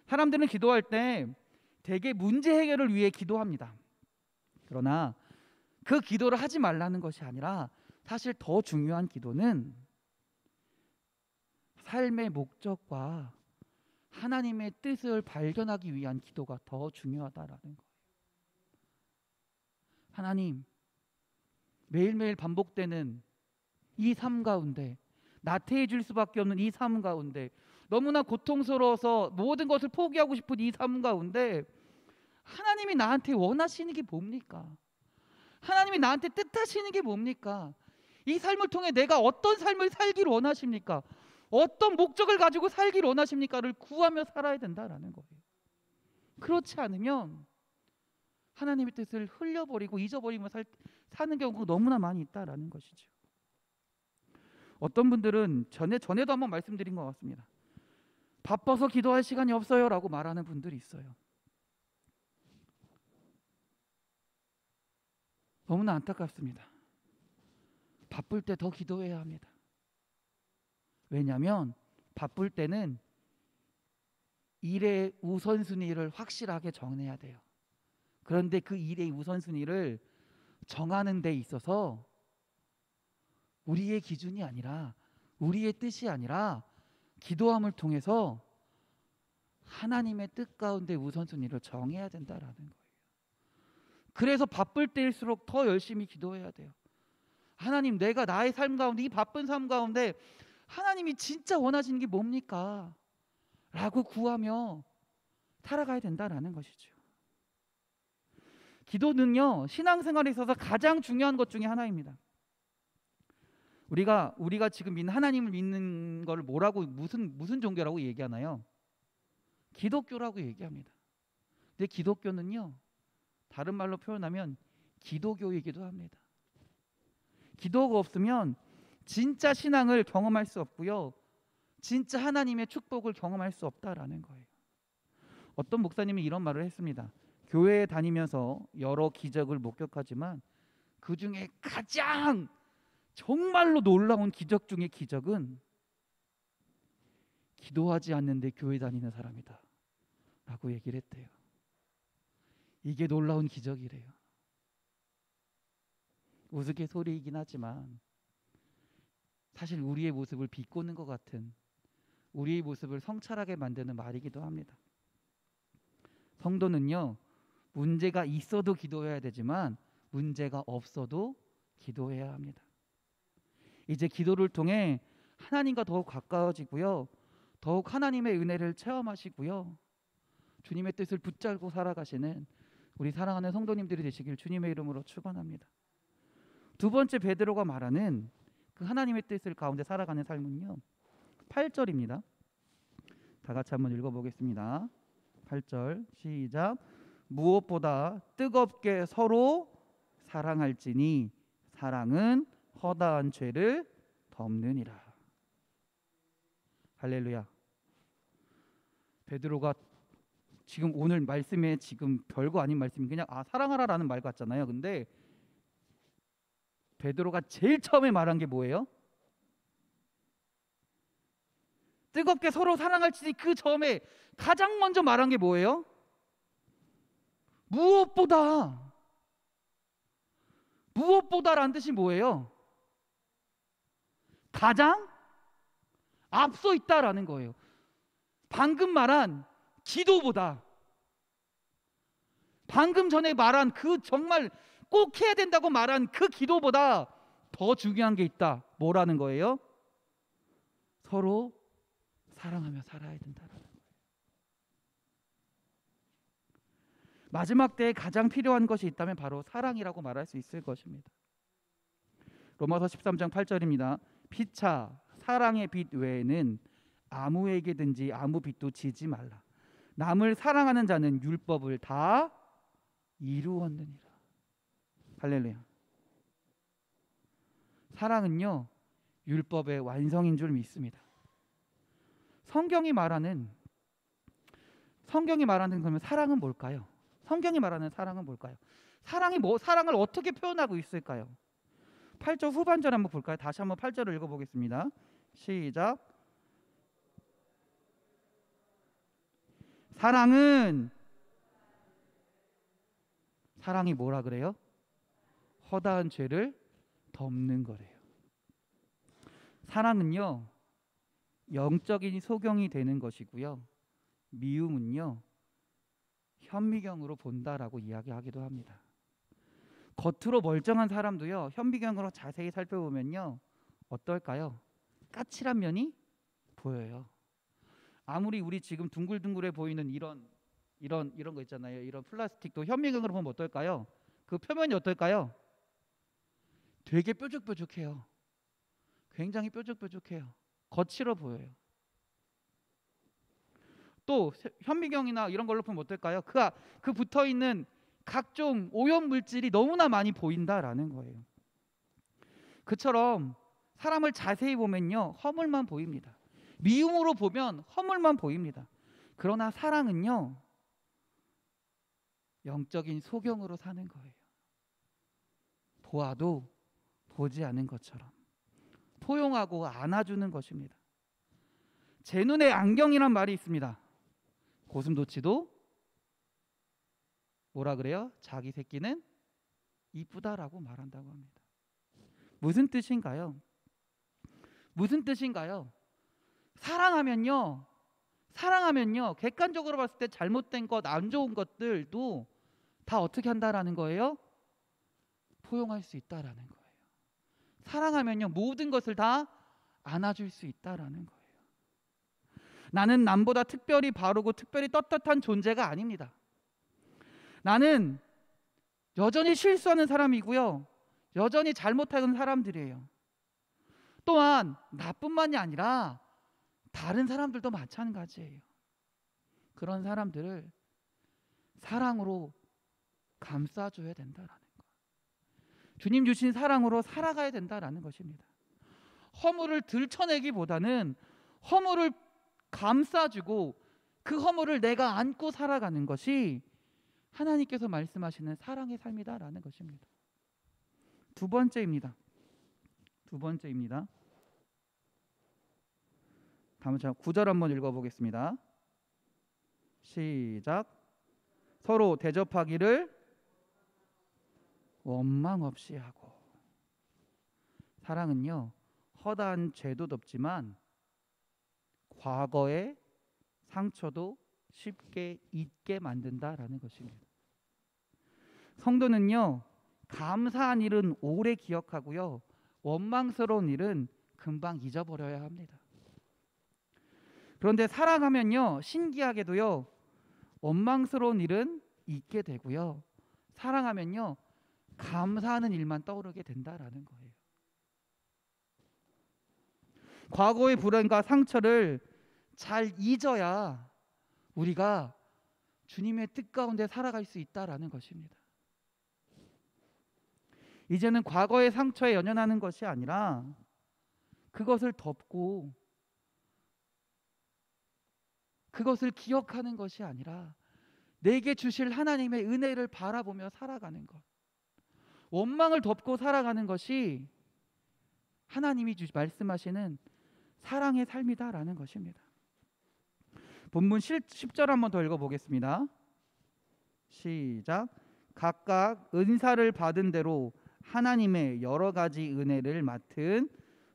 S2: 사람들은 기도할 때 대개 문제 해결을 위해 기도합니다. 그러나 그 기도를 하지 말라는 것이 아니라, 사실 더 중요한 기도는 삶의 목적과 하나님의 뜻을 발견하기 위한 기도가 더 중요하다라는 거예요. 하나님, 매일매일 반복되는 이 삶 가운데, 나태해 질 수밖에 없는 이 삶 가운데, 너무나 고통스러워서 모든 것을 포기하고 싶은 이 삶 가운데 하나님이 나한테 원하시는 게 뭡니까? 하나님이 나한테 뜻하시는 게 뭡니까? 이 삶을 통해 내가 어떤 삶을 살기를 원하십니까? 어떤 목적을 가지고 살기를 원하십니까를 구하며 살아야 된다라는 거예요. 그렇지 않으면 하나님의 뜻을 흘려버리고 잊어버리며 사는 경우가 너무나 많이 있다라는 것이죠. 어떤 분들은 전에도 한번 말씀드린 것 같습니다. 바빠서 기도할 시간이 없어요 라고 말하는 분들이 있어요. 너무나 안타깝습니다. 바쁠 때 더 기도해야 합니다. 왜냐하면 바쁠 때는 일의 우선순위를 확실하게 정해야 돼요. 그런데 그 일의 우선순위를 정하는 데 있어서 우리의 기준이 아니라, 우리의 뜻이 아니라 기도함을 통해서 하나님의 뜻 가운데 우선순위를 정해야 된다라는 거예요. 그래서 바쁠 때일수록 더 열심히 기도해야 돼요. 하나님, 내가 나의 삶 가운데, 이 바쁜 삶 가운데 하나님이 진짜 원하시는 게 뭡니까? 라고 구하며 살아가야 된다라는 것이죠. 기도는요, 신앙생활에 있어서 가장 중요한 것 중에 하나입니다. 우리가 지금 하나님을 믿는 걸 뭐라고, 무슨 종교라고 얘기하나요? 기독교라고 얘기합니다. 근데 기독교는요, 다른 말로 표현하면 기도교이기도 합니다. 기도가 없으면 진짜 신앙을 경험할 수 없고요, 진짜 하나님의 축복을 경험할 수 없다라는 거예요. 어떤 목사님이 이런 말을 했습니다. 교회에 다니면서 여러 기적을 목격하지만 그 중에 가장 정말로 놀라운 기적 중의 기적은 기도하지 않는데 교회 다니는 사람이다 라고 얘기를 했대요. 이게 놀라운 기적이래요. 우스갯소리이긴 하지만 사실 우리의 모습을 비꼬는 것 같은, 우리의 모습을 성찰하게 만드는 말이기도 합니다. 성도는요, 문제가 있어도 기도해야 되지만 문제가 없어도 기도해야 합니다. 이제 기도를 통해 하나님과 더욱 가까워지고요, 더욱 하나님의 은혜를 체험하시고요, 주님의 뜻을 붙잡고 살아가시는 우리 사랑하는 성도님들이 되시길 주님의 이름으로 축원합니다. 두 번째 베드로가 말하는 그 하나님의 뜻을 가운데 살아가는 삶은요, 8절입니다. 다 같이 한번 읽어보겠습니다. 8절 시작. 무엇보다 뜨겁게 서로 사랑할지니 사랑은 허다한 죄를 덮느니라. 할렐루야. 베드로가 지금 오늘 말씀에 지금 별거 아닌 말씀이 그냥 사랑하라라는 말 같잖아요. 근데 베드로가 제일 처음에 말한 게 뭐예요? 뜨겁게 서로 사랑할지니 그 처음에 가장 먼저 말한 게 뭐예요? 무엇보다라는 뜻이 뭐예요? 가장 앞서 있다라는 거예요. 방금 말한 기도보다, 방금 전에 말한 그 정말 꼭 해야 된다고 말한 그 기도보다 더 중요한 게 있다. 뭐라는 거예요? 서로 사랑하며 살아야 된다라는 거예요. 마지막 때에 가장 필요한 것이 있다면 바로 사랑이라고 말할 수 있을 것입니다. 로마서 13장 8절입니다. 피차 사랑의 빛 외에는 아무에게든지 아무 빛도 지지 말라. 남을 사랑하는 자는 율법을 다 이루었느니라. 할렐루야. 사랑은요, 율법의 완성인 줄 믿습니다. 성경이 말하는 그러면 사랑은 뭘까요? 성경이 말하는 사랑은 뭘까요? 사랑을 어떻게 표현하고 있을까요? 8절 후반절 한번 볼까요? 다시 한번 8절을 읽어보겠습니다. 시작. 사랑이 뭐라 그래요? 허다한 죄를 덮는 거래요. 사랑은요, 영적인 소경이 되는 것이고요, 미움은요, 현미경으로 본다라고 이야기하기도 합니다. 겉으로 멀쩡한 사람도요, 현미경으로 자세히 살펴보면요, 어떨까요? 까칠한 면이 보여요. 아무리 우리 지금 둥글둥글해 보이는 이런 거 있잖아요. 이런 플라스틱도 현미경으로 보면 어떨까요? 그 표면이 어떨까요? 되게 뾰족뾰족해요. 굉장히 뾰족뾰족해요. 거칠어 보여요. 또 현미경이나 이런 걸로 보면 어떨까요? 그 붙어있는 각종 오염 물질이 너무나 많이 보인다라는 거예요. 그처럼 사람을 자세히 보면요, 허물만 보입니다. 미움으로 보면 허물만 보입니다. 그러나 사랑은요, 영적인 소경으로 사는 거예요. 보아도 보지 않은 것처럼 포용하고 안아주는 것입니다. 제 눈에 안경이란 말이 있습니다. 고슴도치도 뭐라 그래요? 자기 새끼는 이쁘다라고 말한다고 합니다. 무슨 뜻인가요? 사랑하면요, 객관적으로 봤을 때 잘못된 것, 안 좋은 것들도 다 어떻게 한다라는 거예요? 포용할 수 있다라는 거예요. 사랑하면요, 모든 것을 다 안아줄 수 있다라는 거예요. 나는 남보다 특별히 바르고 특별히 떳떳한 존재가 아닙니다. 나는 여전히 실수하는 사람이고요, 여전히 잘못하는 사람들이에요. 또한 나뿐만이 아니라 다른 사람들도 마찬가지예요. 그런 사람들을 사랑으로 감싸줘야 된다라는 것. 주님 주신 사랑으로 살아가야 된다라는 것입니다. 허물을 들춰내기보다는 허물을 감싸주고 그 허물을 내가 안고 살아가는 것이 하나님께서 말씀하시는 사랑의 삶이다라는 것입니다. 두 번째입니다. 다음 9절 한번 읽어보겠습니다. 시작. 서로 대접하기를 원망 없이 하고. 사랑은요, 허다한 죄도 덮지만 과거의 상처도 쉽게 잊게 만든다라는 것입니다. 성도는요, 감사한 일은 오래 기억하고요, 원망스러운 일은 금방 잊어버려야 합니다. 그런데 살아가면요, 신기하게도요, 원망스러운 일은 잊게 되고요, 사랑하면요, 감사하는 일만 떠오르게 된다라는 거예요. 과거의 불행과 상처를 잘 잊어야 우리가 주님의 뜻 가운데 살아갈 수 있다라는 것입니다. 이제는 과거의 상처에 연연하는 것이 아니라 그것을 덮고 그것을 기억하는 것이 아니라 내게 주실 하나님의 은혜를 바라보며 살아가는 것, 원망을 덮고 살아가는 것이 하나님이 말씀하시는 사랑의 삶이다라는 것입니다. 본문 10절 한번 더 읽어보겠습니다. 시작. 각각 은사를 받은 대로 하나님의 여러 가지 은혜를 맡은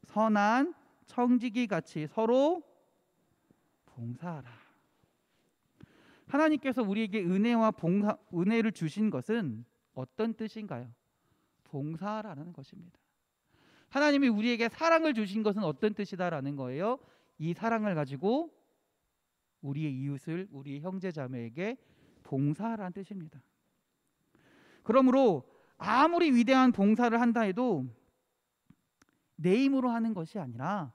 S2: 선한 청지기 같이 서로 봉사하라. 하나님께서 우리에게 은혜와 은혜를 주신 것은 어떤 뜻인가요? 봉사하라는 것입니다. 하나님이 우리에게 사랑을 주신 것은 어떤 뜻이다라는 거예요? 이 사랑을 가지고 우리의 이웃을, 우리의 형제 자매에게 봉사하라는 뜻입니다. 그러므로 아무리 위대한 봉사를 한다 해도 내 힘으로 하는 것이 아니라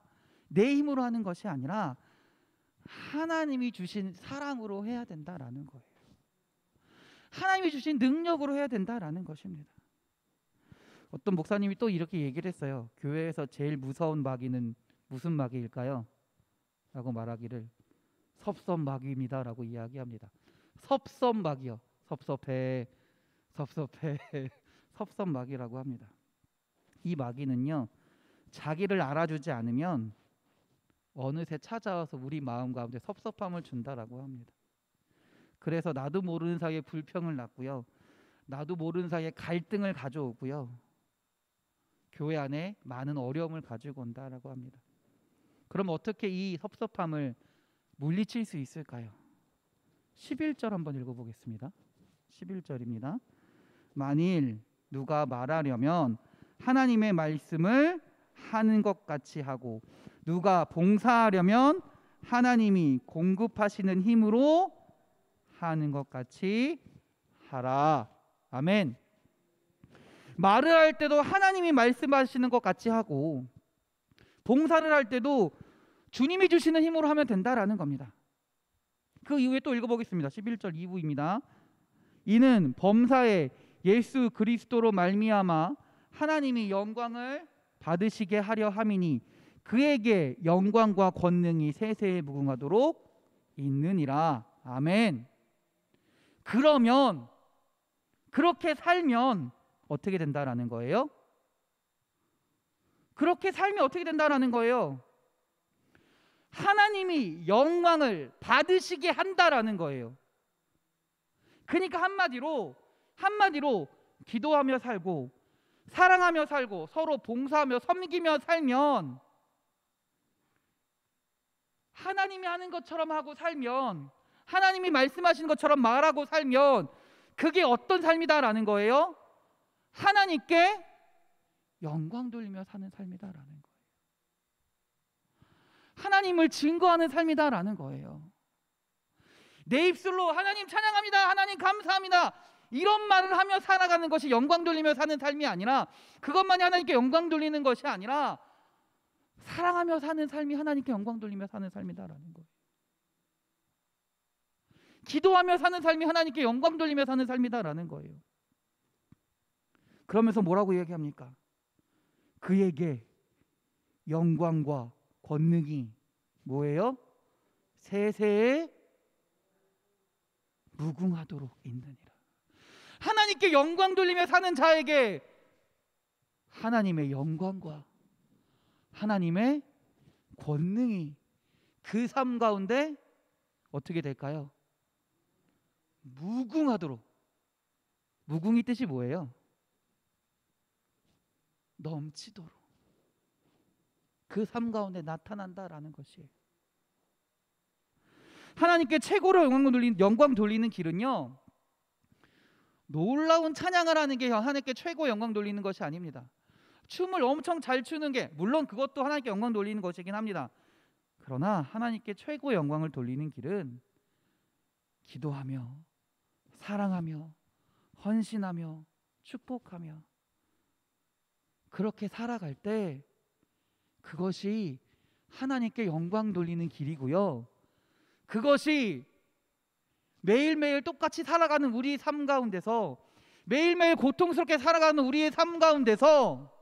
S2: 하나님이 주신 사랑으로 해야 된다라는 거예요. 하나님이 주신 능력으로 해야 된다라는 것입니다. 어떤 목사님이 또 이렇게 얘기를 했어요. 교회에서 제일 무서운 마귀는 무슨 마귀일까요? 라고 말하기를 섭섭마귀입니다 라고 이야기합니다. 섭섭마귀요. 섭섭해 섭섭마귀라고 합니다. 이 마귀는요, 자기를 알아주지 않으면 어느새 찾아와서 우리 마음 가운데 섭섭함을 준다라고 합니다. 그래서 나도 모르는 사이에 불평을 낳고요, 나도 모르는 사이에 갈등을 가져오고요, 교회 안에 많은 어려움을 가지고 온다라고 합니다. 그럼 어떻게 이 섭섭함을 물리칠 수 있을까요? 11절 한번 읽어보겠습니다. 11절입니다. 만일 누가 말하려면 하나님의 말씀을 하는 것 같이 하고, 누가 봉사하려면 하나님이 공급하시는 힘으로 하는 것 같이 하라. 아멘. 말을 할 때도 하나님이 말씀하시는 것 같이 하고, 봉사를 할 때도 주님이 주시는 힘으로 하면 된다라는 겁니다. 그 이후에 또 읽어보겠습니다. 11절 2부입니다. 이는 범사에 예수 그리스도로 말미암아 하나님이 영광을 받으시게 하려 함이니 그에게 영광과 권능이 세세에 무궁하도록 있느니라. 아멘. 그러면, 그렇게 살면 어떻게 된다라는 거예요? 그렇게 살면 어떻게 된다라는 거예요? 하나님이 영광을 받으시게 한다라는 거예요. 그러니까 한마디로 기도하며 살고, 사랑하며 살고, 서로 봉사하며 섬기며 살면, 하나님이 하는 것처럼 하고 살면, 하나님이 말씀하시는 것처럼 말하고 살면 그게 어떤 삶이다라는 거예요? 하나님께 영광 돌리며 사는 삶이다라는 거예요. 하나님을 증거하는 삶이다라는 거예요. 내 입술로 하나님 찬양합니다, 하나님 감사합니다, 이런 말을 하며 살아가는 것이 영광 돌리며 사는 삶이 아니라, 그것만이 하나님께 영광 돌리는 것이 아니라 사랑하며 사는 삶이 하나님께 영광 돌리며 사는 삶이다라는 거예요. 기도하며 사는 삶이 하나님께 영광 돌리며 사는 삶이다라는 거예요. 그러면서 뭐라고 얘기합니까? 그에게 영광과 권능이 뭐예요? 세세에 무궁하도록 있느니라. 하나님께 영광 돌리며 사는 자에게 하나님의 영광과 하나님의 권능이 그 삶 가운데 어떻게 될까요? 무궁하도록. 무궁이 뜻이 뭐예요? 넘치도록. 그 삶 가운데 나타난다라는 것이에요. 하나님께 최고로 영광 돌리는 길은요, 놀라운 찬양을 하는 게 하나님께 최고 영광 돌리는 것이 아닙니다. 춤을 엄청 잘 추는 게 물론 그것도 하나님께 영광 돌리는 것이긴 합니다. 그러나 하나님께 최고 영광을 돌리는 길은 기도하며 사랑하며 헌신하며 축복하며 그렇게 살아갈 때 그것이 하나님께 영광 돌리는 길이고요. 그것이 매일매일 똑같이 살아가는 우리 삶 가운데서, 매일매일 고통스럽게 살아가는 우리의 삶 가운데서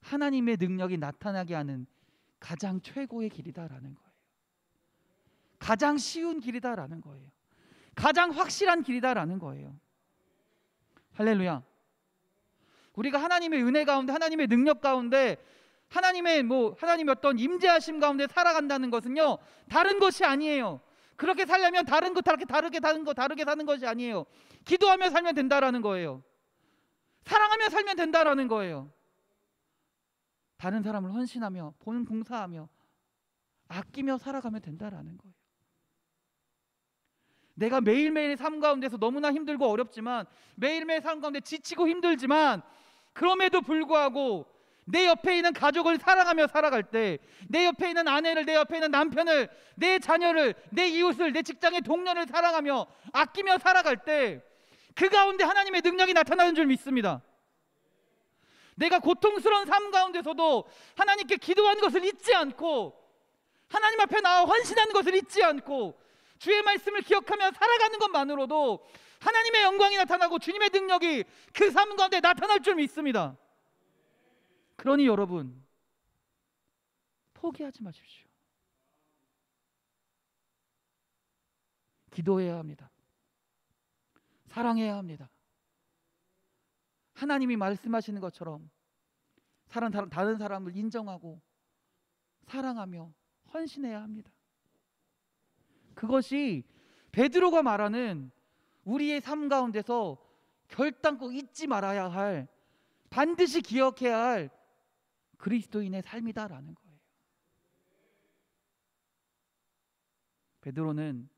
S2: 하나님의 능력이 나타나게 하는 가장 최고의 길이다라는 거예요. 가장 쉬운 길이다라는 거예요. 가장 확실한 길이다라는 거예요. 할렐루야. 우리가 하나님의 은혜 가운데, 하나님의 능력 가운데, 하나님의 어떤 임재하심 가운데 살아간다는 것은요, 다른 것이 아니에요. 그렇게 살려면 다른 거 다르게 사는 것이 아니에요. 기도하며 살면 된다라는 거예요. 사랑하며 살면 된다라는 거예요. 다른 사람을 헌신하며 보는 봉사하며 아끼며 살아가면 된다라는 거예요. 내가 매일매일 삶 가운데서 너무나 힘들고 어렵지만, 매일매일 삶 가운데 지치고 힘들지만, 그럼에도 불구하고 내 옆에 있는 가족을 사랑하며 살아갈 때, 내 옆에 있는 아내를, 내 옆에 있는 남편을, 내 자녀를, 내 이웃을, 내 직장의 동료를 사랑하며 아끼며 살아갈 때 그 가운데 하나님의 능력이 나타나는 줄 믿습니다. 내가 고통스러운 삶 가운데서도 하나님께 기도하는 것을 잊지 않고, 하나님 앞에 나와 헌신하는 것을 잊지 않고 주의 말씀을 기억하며 살아가는 것만으로도 하나님의 영광이 나타나고 주님의 능력이 그 삶 가운데 나타날 줄 믿습니다. 그러니 여러분, 포기하지 마십시오. 기도해야 합니다. 사랑해야 합니다. 하나님이 말씀하시는 것처럼 다른 사람을 인정하고 사랑하며 헌신해야 합니다. 그것이 베드로가 말하는 우리의 삶 가운데서 결단코 잊지 말아야 할, 반드시 기억해야 할 그리스도인의 삶이다라는 거예요. 베드로는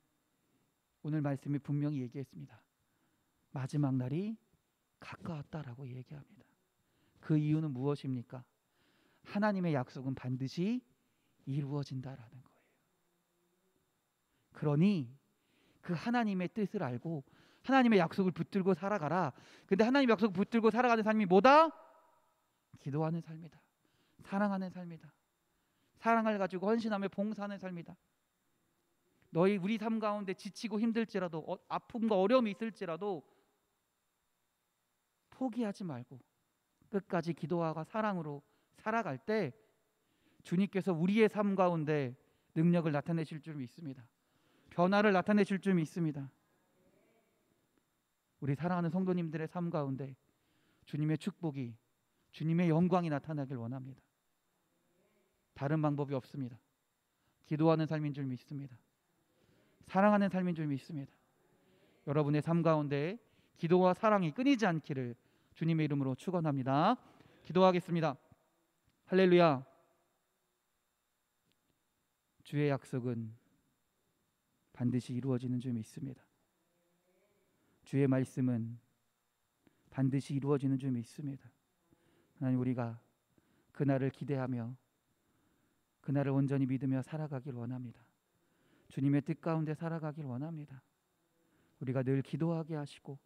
S2: 오늘 말씀에 분명히 얘기했습니다. 마지막 날이 가까웠다라고 얘기합니다. 그 이유는 무엇입니까? 하나님의 약속은 반드시 이루어진다라는 거예요. 그러니 그 하나님의 뜻을 알고 하나님의 약속을 붙들고 살아가라. 근데 하나님의 약속을 붙들고 살아가는 삶이 뭐다? 기도하는 삶이다. 사랑하는 삶이다. 사랑을 가지고 헌신하며 봉사하는 삶이다. 우리 삶 가운데 지치고 힘들지라도, 아픔과 어려움이 있을지라도 포기하지 말고 끝까지 기도와 사랑으로 살아갈 때 주님께서 우리의 삶 가운데 능력을 나타내실 줄 믿습니다. 변화를 나타내실 줄 믿습니다. 우리 사랑하는 성도님들의 삶 가운데 주님의 축복이, 주님의 영광이 나타나길 원합니다. 다른 방법이 없습니다. 기도하는 삶인 줄 믿습니다. 사랑하는 삶인 줄 믿습니다. 여러분의 삶 가운데 기도와 사랑이 끊이지 않기를 주님의 이름으로 축원합니다. 기도하겠습니다. 할렐루야. 주의 약속은 반드시 이루어지는 줄 믿습니다. 주의 말씀은 반드시 이루어지는 줄 믿습니다. 하나님, 우리가 그날을 기대하며 그날을 온전히 믿으며 살아가길 원합니다. 주님의 뜻 가운데 살아가길 원합니다. 우리가 늘 기도하게 하시고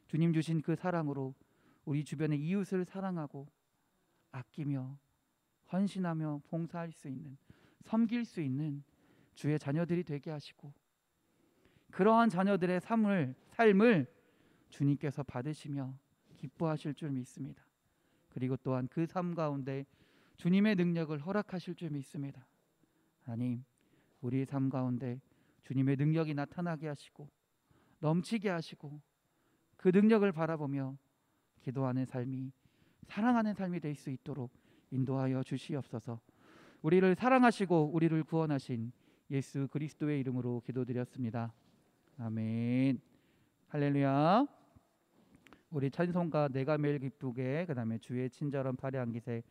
S2: 주님 주신 그 사랑으로 우리 주변의 이웃을 사랑하고 아끼며 헌신하며 봉사할 수 있는, 섬길 수 있는 주의 자녀들이 되게 하시고, 그러한 자녀들의 삶을 주님께서 받으시며 기뻐하실 줄 믿습니다. 그리고 또한 그 삶 가운데 주님의 능력을 허락하실 줄 믿습니다. 하나님, 우리의 삶 가운데 주님의 능력이 나타나게 하시고 넘치게 하시고 그 능력을 바라보며 기도하는 삶이 사랑하는 삶이 될 수 있도록 인도하여 주시옵소서. 우리를 사랑하시고 우리를 구원하신 예수 그리스도의 이름으로 기도드렸습니다. 아멘. 할렐루야. 우리 찬송가 내가 매일 기쁘게, 그 다음에 주의 친절한 팔에 안기세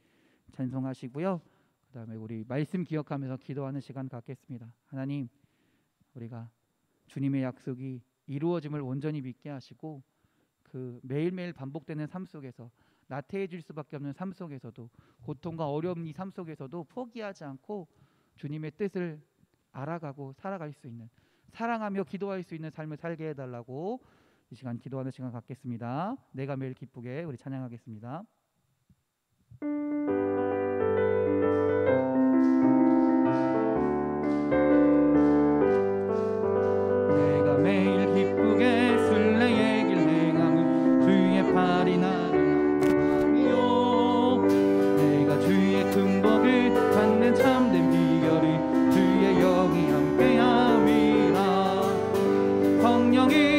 S2: 찬송하시고요. 그 다음에 우리 말씀 기억하면서 기도하는 시간 갖겠습니다. 하나님, 우리가 주님의 약속이 이루어짐을 온전히 믿게 하시고 그 매일매일 반복되는 삶 속에서 나태해질 수밖에 없는 삶 속에서도 고통과 어려움 이 삶 속에서도 포기하지 않고 주님의 뜻을 알아가고 살아갈 수 있는, 사랑하며 기도할 수 있는 삶을 살게 해달라고 이 시간 기도하는 시간 갖겠습니다. 내가 매일 기쁘게 우리 찬양하겠습니다. 내가 매일 기쁘게 순례의 길 행함은 주의 팔이 나를 함이요. 내가 주의 큰 복을 받는 참된 비결이 주의 영이 함께함이라. 성령이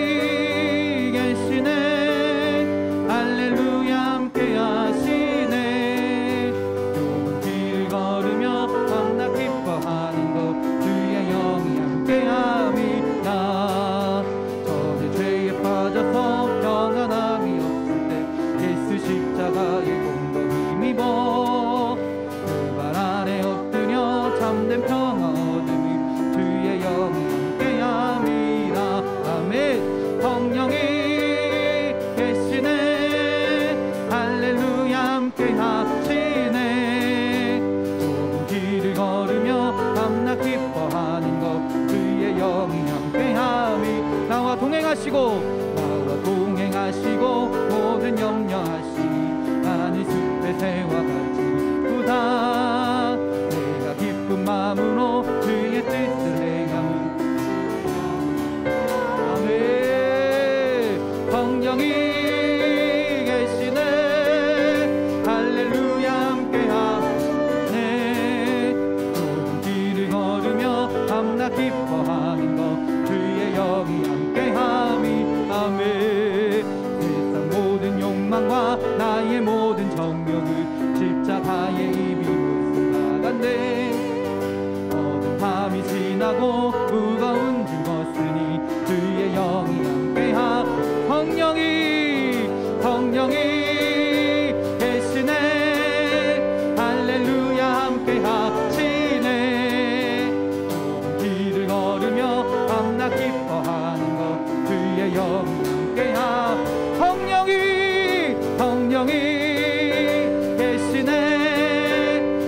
S2: 나와 동행하시고 모든 염려하시니 하늘 숲의 새와 같이 기쁘다. 내가 기쁜 마음으로 주의 뜻을 행함은 아멘. 성령이 계시네. 할렐루야 함께하네. 좁은 길을 걸으며 밤낮 기뻐하는 것 주의 영이 아멘. 세상 모든 욕망과 나의 모든 정욕을 십자가에 이미 묻어나간대. 어두운 밤이 지나고 무거운 짐 벗으니 주의 영이 함께하. 성령이 계시네. 할렐루야 함께하시네. 좁은 길을 걸으며 밤낮 기뻐하는 것 주의 영이 함께하. 성령이 계시네.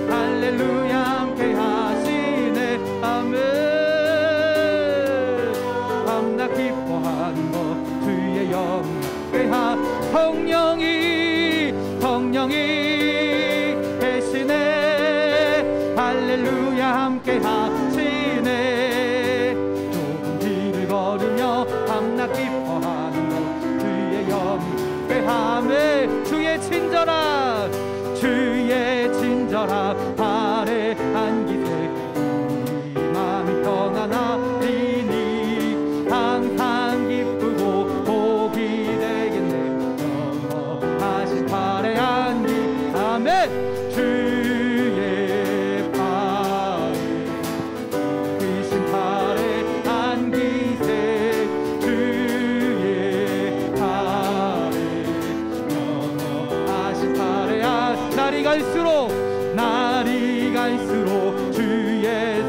S2: 할렐루야 함께하시네. 아멘. 밤낮 기뻐하는 것 주의 영이 함께하. 성령이 계시네. 할렐루야 함께하시네. 좁은 길을 걸으며 밤낮 기뻐하는 것 주의 영이 함께하네. 주의 친절한 발에 안기세. 우리 마음이 평안하리니 항상 기쁘고 복이 되겠네. 영원하신 발에 안기. 아멘. 주의 발에 크신 발에 안기세. 주의 발에 영원하신 발에 날이 갈수록 주의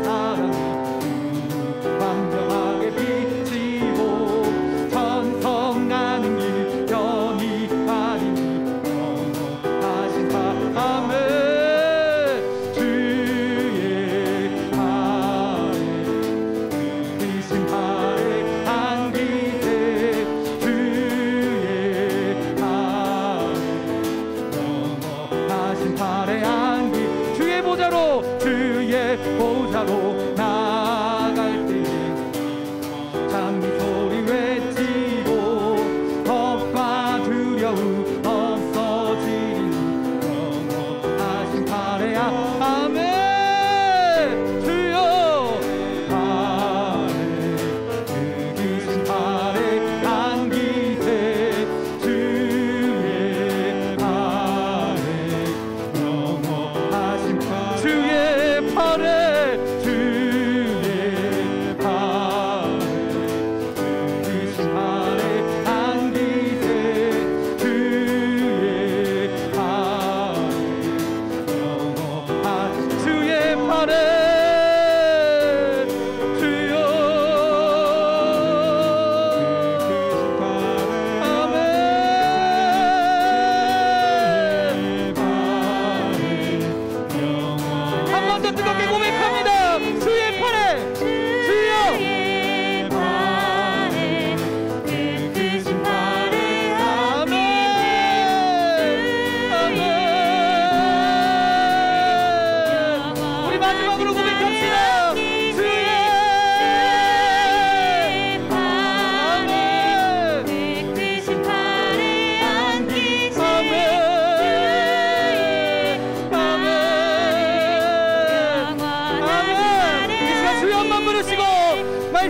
S2: 사랑이 완전하게 비치고 천성 가는 길 편히 가리니 영원하신 아멘. 주의 발에 크신 발에 안기세. 주의 발에 영원하신 발에 안기. 주의 보좌로 나갈 때에 찬미 소리 외치고 겁과 두려움 없어지니 영원하신 발에 아멘. 주여 발에 그 기신 발에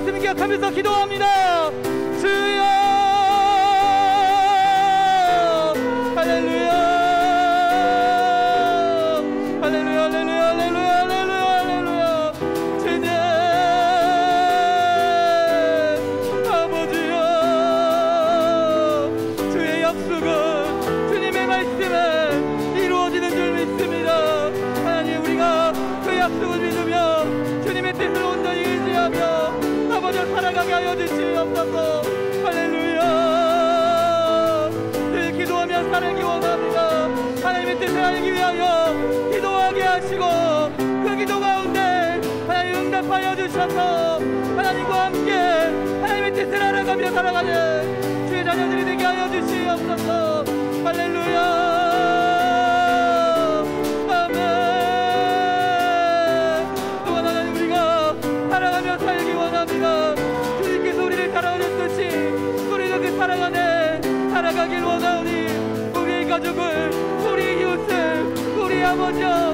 S2: 말씀 기억하면서 기도합니다. 주여 할렐루야 할렐루야 할렐루야 할렐루야 할렐루야 할렐루야 주님 아버지여 주의 약속은 주님의 말씀은 이루어지는 줄 믿습니다. 하나님 우리가 그 약속을 믿으며 주님의 뜻을 온전히 의지하며 아버지와 살아가게 하여 주시옵소서. 할렐루야 늘 기도하며 살기 원합니다. 하나님의 뜻을 알기 위하여 기도하게 하시고 그 기도 가운데 하나님 응답하여 주셔서 하나님과 함께 하나님의 뜻을 알아가며 살아가는 주의 자녀들이 되게 하여 주시옵소서. 할렐루야 살기 원합니다. 주님께서 우리를 사랑하셨듯이 우리도 그 사랑 안에 살아가길 원하오니 우리의 가족을 우리의 이웃을 우리 아버지와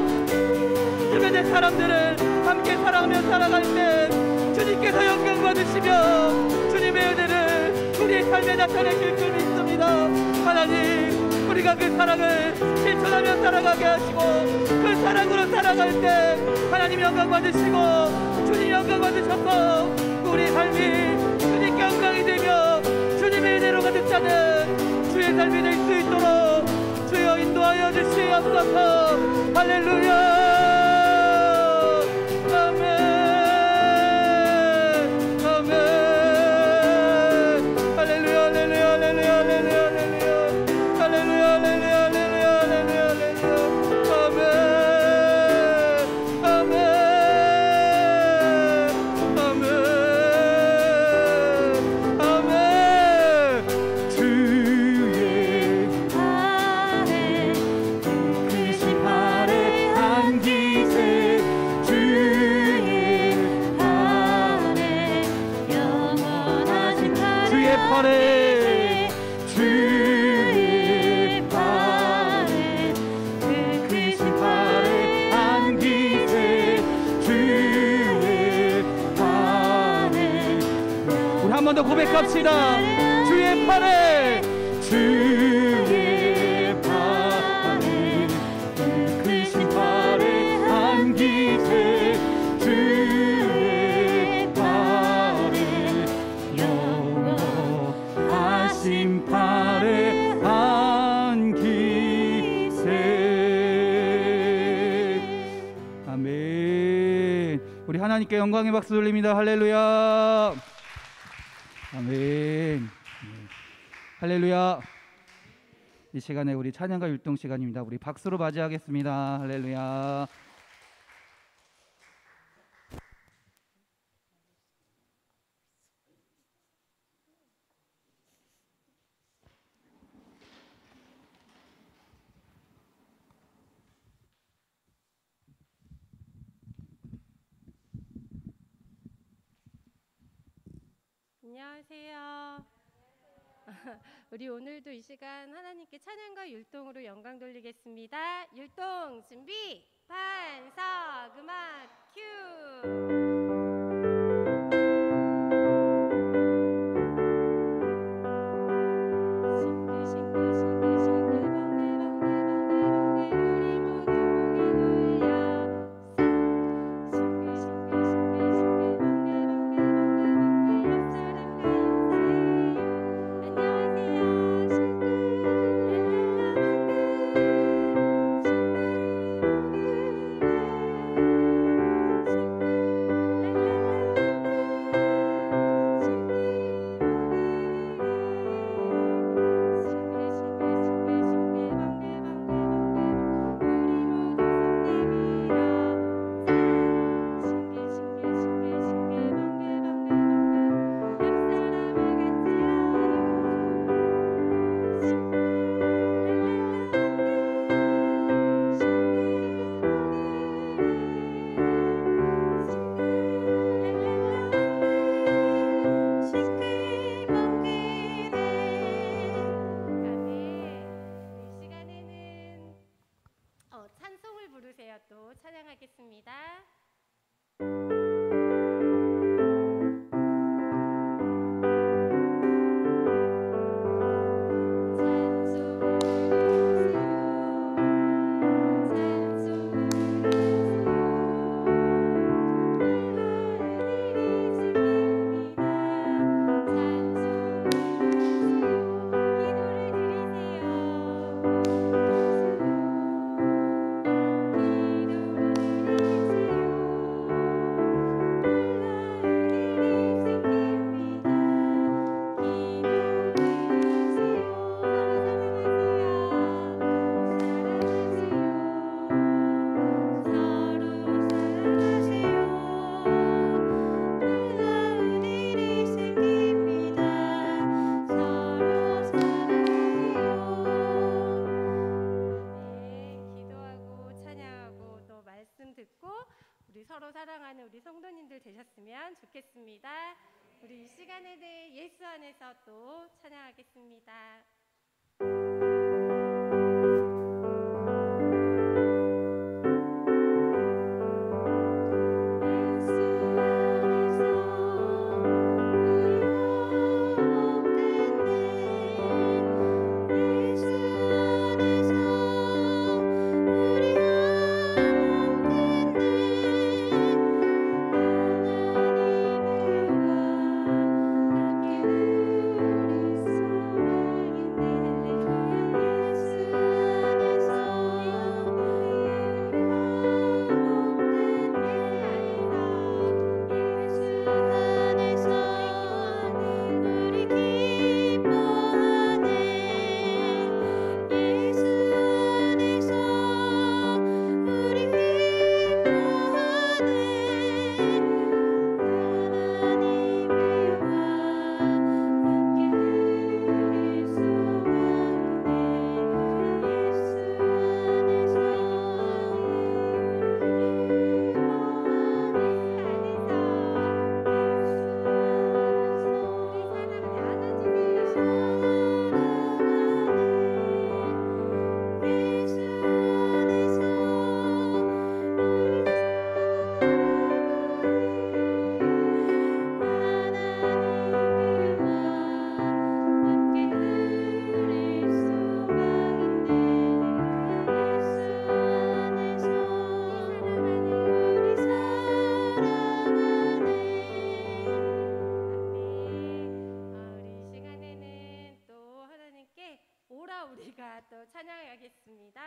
S2: 주변의 사람들을 함께 사랑하며 살아갈 때 주님께서 영광 받으시며 주님의 은혜를 우리의 삶에 나타내실 줄 믿습니다. 하나님 우리가 그 사랑을 실천하며 살아가게 하시고 그 사랑으로 살아갈 때 하나님 영광 받으시고 주님 영광 받으셔서 우리 삶이 주님께 영광이 되며 주님의 은혜로 가득 차는 주의 삶이 될 수 있도록 주여 인도하여 주시옵소서. 할렐루야 아멘 아멘 할렐루야 할렐루야 할렐루야 할렐루야 할렐루야 할렐루야 할렐루야 한 번 더 고백합시다. 주의 팔에 주의 팔에 크신 팔에 안기세 주의 팔에 영원하신 팔에 안기세. 아멘. 우리 하나님께 영광의 박수 돌립니다. 할렐루야 아멘. 할렐루야. 이 시간에 우리 찬양과 율동 시간입니다. 우리 박수로 맞이하겠습니다. 할렐루야.
S1: 안녕하세요. 우리 오늘도 이 시간 하나님께 찬양과 율동으로 영광 돌리겠습니다. 율동 준비, 반석 음악 큐. 또 찬양하겠습니다. 사랑하는 우리 성도님들 되셨으면 좋겠습니다. 우리 이 시간에는 예수 안에서 또 찬양하겠습니다. 우리가 또 찬양하겠습니다.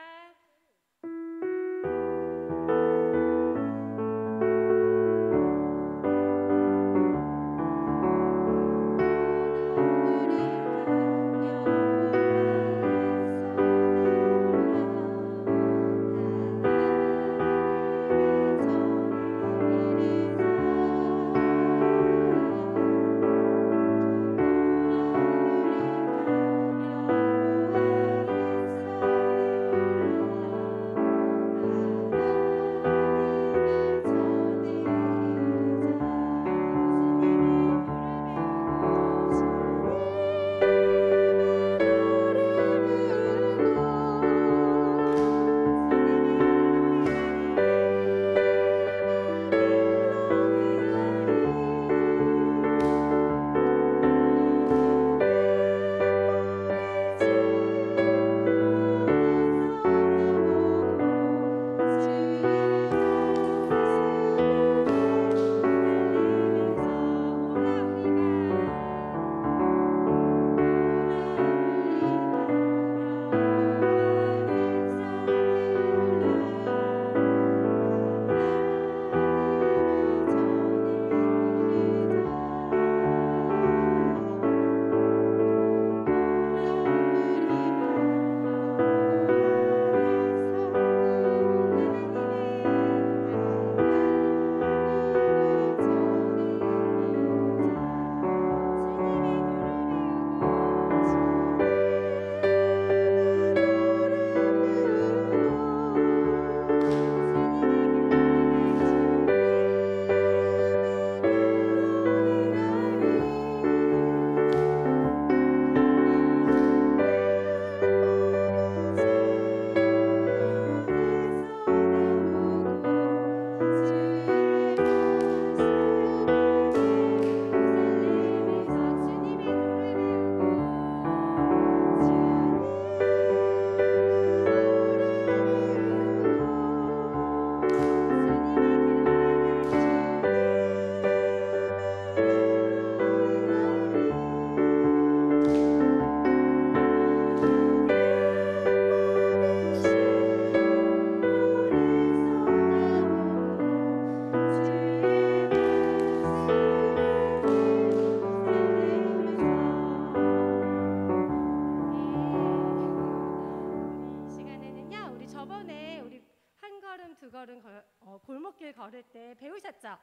S1: 골목길 걸을 때 배우셨죠?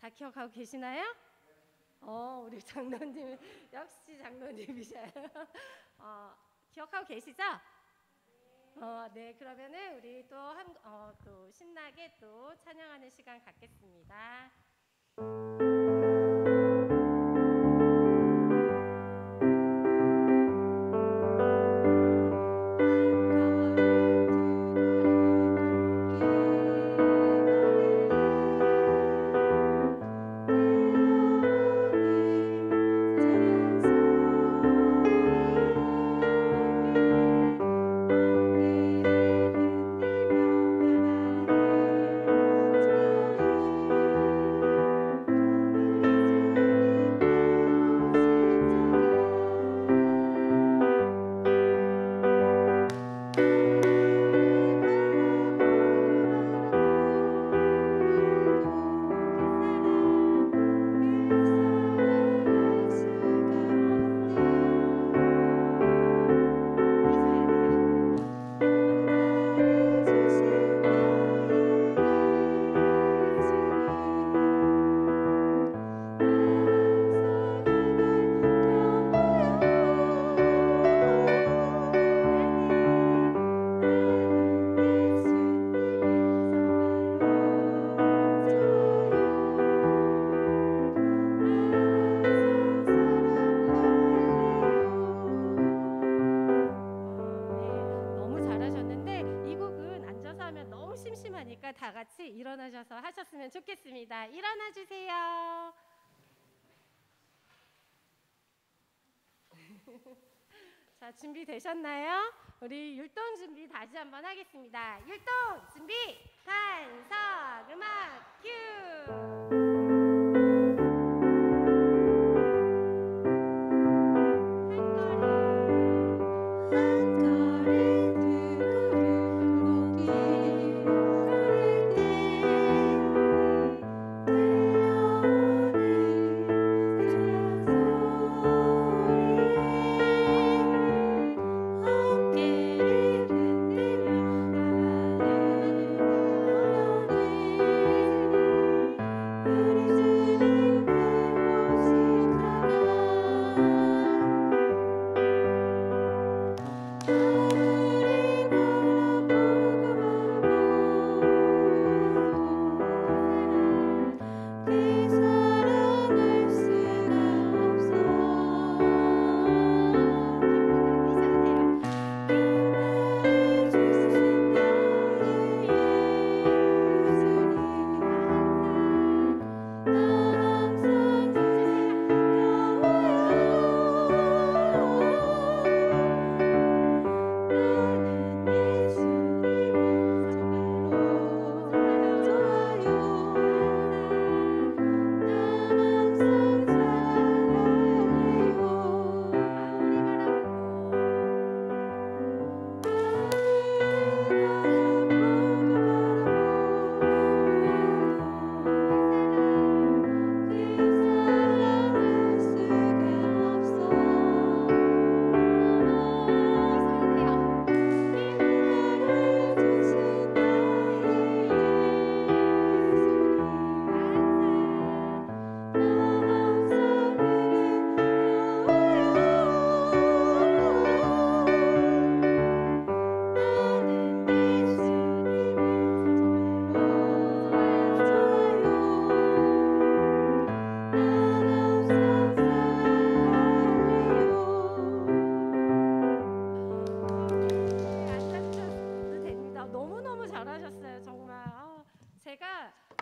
S1: 다 기억하고 계시나요? 우리 장로님 역시 장로님이셔요. 기억하고 계시죠? 네, 그러면은 우리 또 신나게 또 찬양하는 시간 갖겠습니다. 심심하니까 다 같이 일어나셔서 하셨으면 좋겠습니다. 일어나 주세요. 자, 준비되셨나요? 우리 율동 준비 다시 한번 하겠습니다. 율동 준비, 반석, 음악, 큐!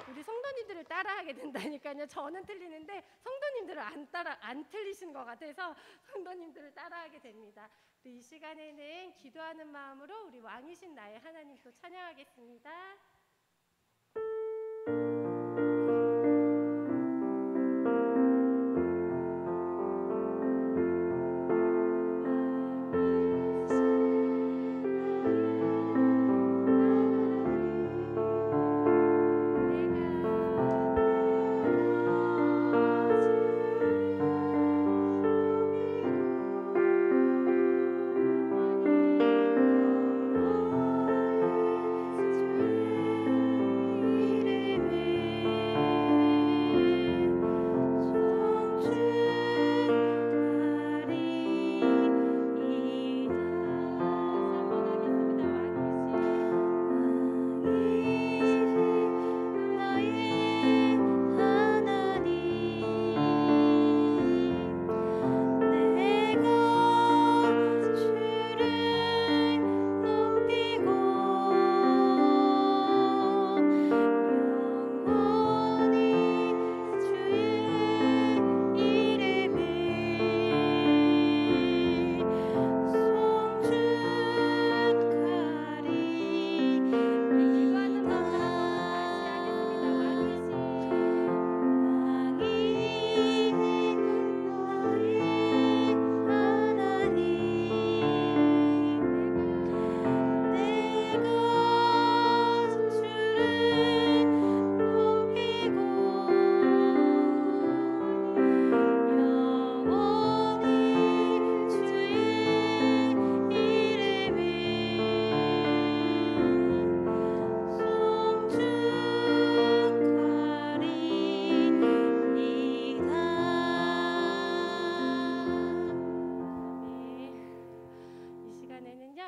S1: 우리 성도님들을 따라하게 된다니까요. 저는 틀리는데 성도님들은 안 틀리신 것 같아서 성도님들을 따라하게 됩니다. 이 시간에는 기도하는 마음으로 우리 왕이신 나의 하나님 또 찬양하겠습니다.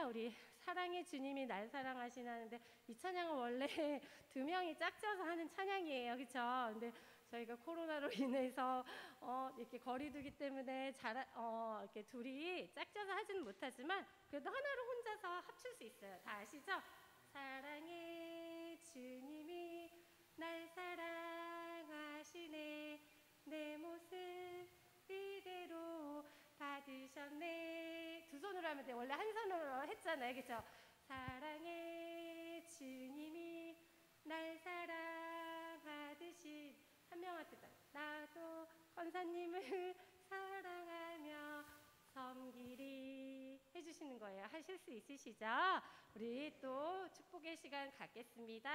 S1: 우리 사랑의 주님이 날 사랑하시나는데 이 찬양은 원래 두 명이 짝져서 하는 찬양이에요, 그렇죠? 근데 저희가 코로나로 인해서 이렇게 거리두기 때문에 이렇게 둘이 짝져서 하지는 못하지만 그래도 하나로 혼자서 합칠 수 있어요. 다 아시죠? 사랑의 주님이 날 사랑하시네 내 모습 이대로 받으셨네. 두 손으로 하면 돼요. 원래 한 손으로 했잖아요, 그렇죠? 사랑의 주님이 날 사랑하듯이 한 명한테 나도 권사님을 사랑하며 섬기리 해주시는 거예요. 하실 수 있으시죠? 우리 또 축복의 시간 갖겠습니다.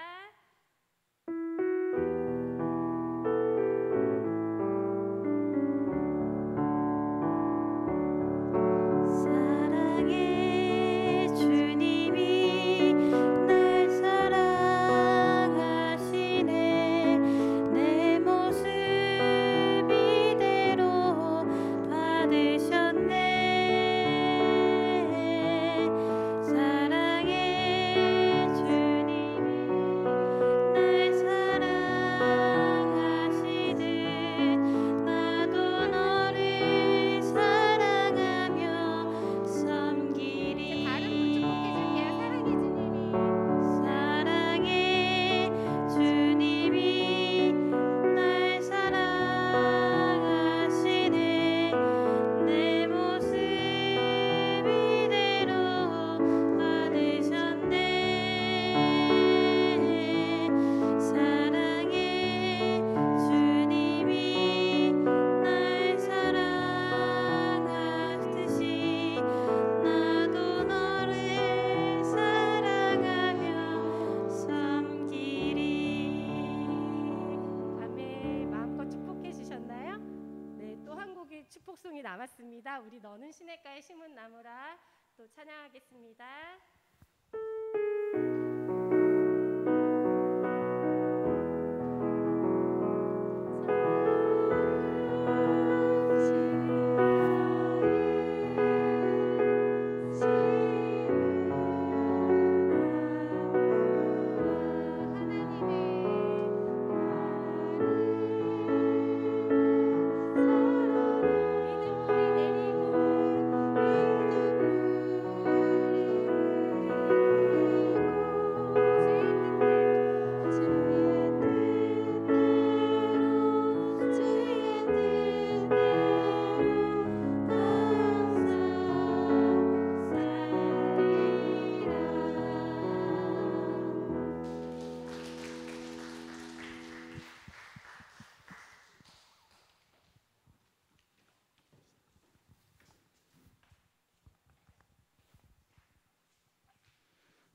S1: 축복송이 남았습니다. 우리 너는 시냇가에 심은 나무라 또 찬양하겠습니다.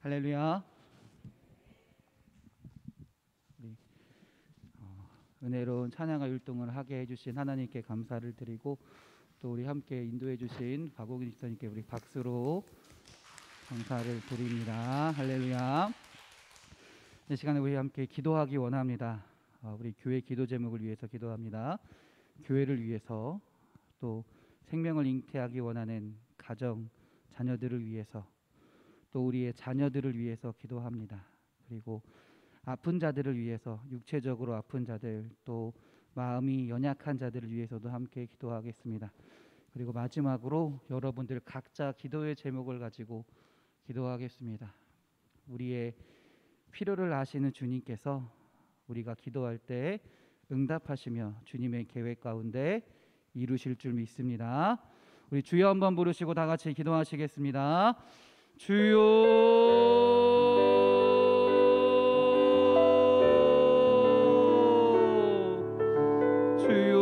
S2: 할렐루야. 우리 은혜로운 찬양과 율동을 하게 해주신 하나님께 감사를 드리고 또 우리 함께 인도해주신 박옥인 집사님께 우리 박수로 감사를 드립니다. 할렐루야. 이 시간에 우리 함께 기도하기 원합니다. 우리 교회 기도 제목을 위해서 기도합니다. 교회를 위해서 또 생명을 잉태하기 원하는 가정, 자녀들을 위해서 또 우리의 자녀들을 위해서 기도합니다. 그리고 아픈 자들을 위해서 육체적으로 아픈 자들 또 마음이 연약한 자들을 위해서도 함께 기도하겠습니다. 그리고 마지막으로 여러분들 각자 기도의 제목을 가지고 기도하겠습니다. 우리의 필요를 아시는 주님께서 우리가 기도할 때 응답하시며 주님의 계획 가운데 이루실 줄 믿습니다. 우리 주여 한번 부르시고 다 같이 기도하시겠습니다. 주여 주여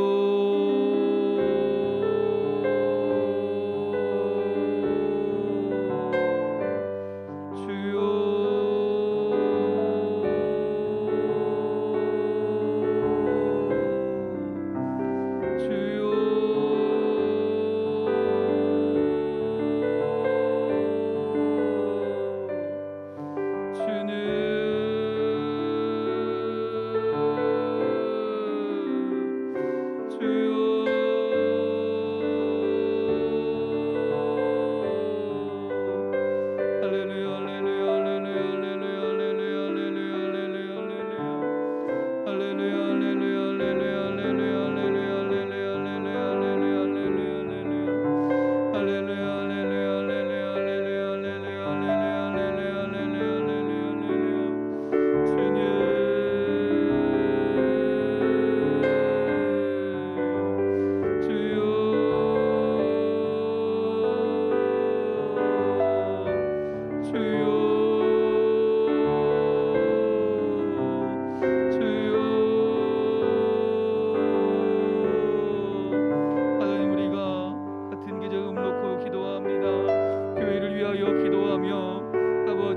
S2: 주여 주여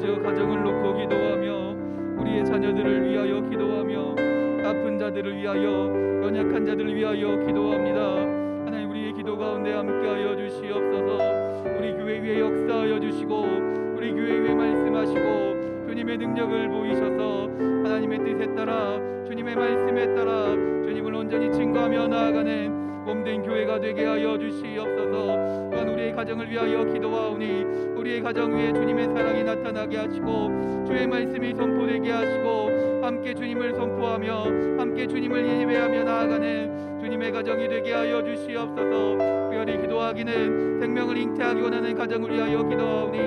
S3: 아버지여 가정을 놓고 기도하며 우리의 자녀들을 위하여 기도하며 아픈 자들을 위하여 연약한 자들을 위하여 기도합니다. 하나님 우리의 기도 가운데 함께하여 주시옵소서. 우리 교회 위에 역사하여 주시고 우리 교회 위에 말씀하시고 주님의 능력을 보이셔서 하나님의 뜻에 따라 주님의 말씀에 따라 주님을 온전히 증거하며 나아가는 몸된 교회가 되게 하여 주시옵소서. 또한 우리의 가정을 위하여 기도하오니 우리의 가정 위에 주님의 사랑이 나타나게 하시고 주의 말씀이 선포되게 하시고 함께 주님을 선포하며 함께 주님을 예배하며 나아가는 주님의 가정이 되게 하여 주시옵소서. 특별히 기도하기는 생명을 잉태하기 원하는 가정을 위하여 기도하오니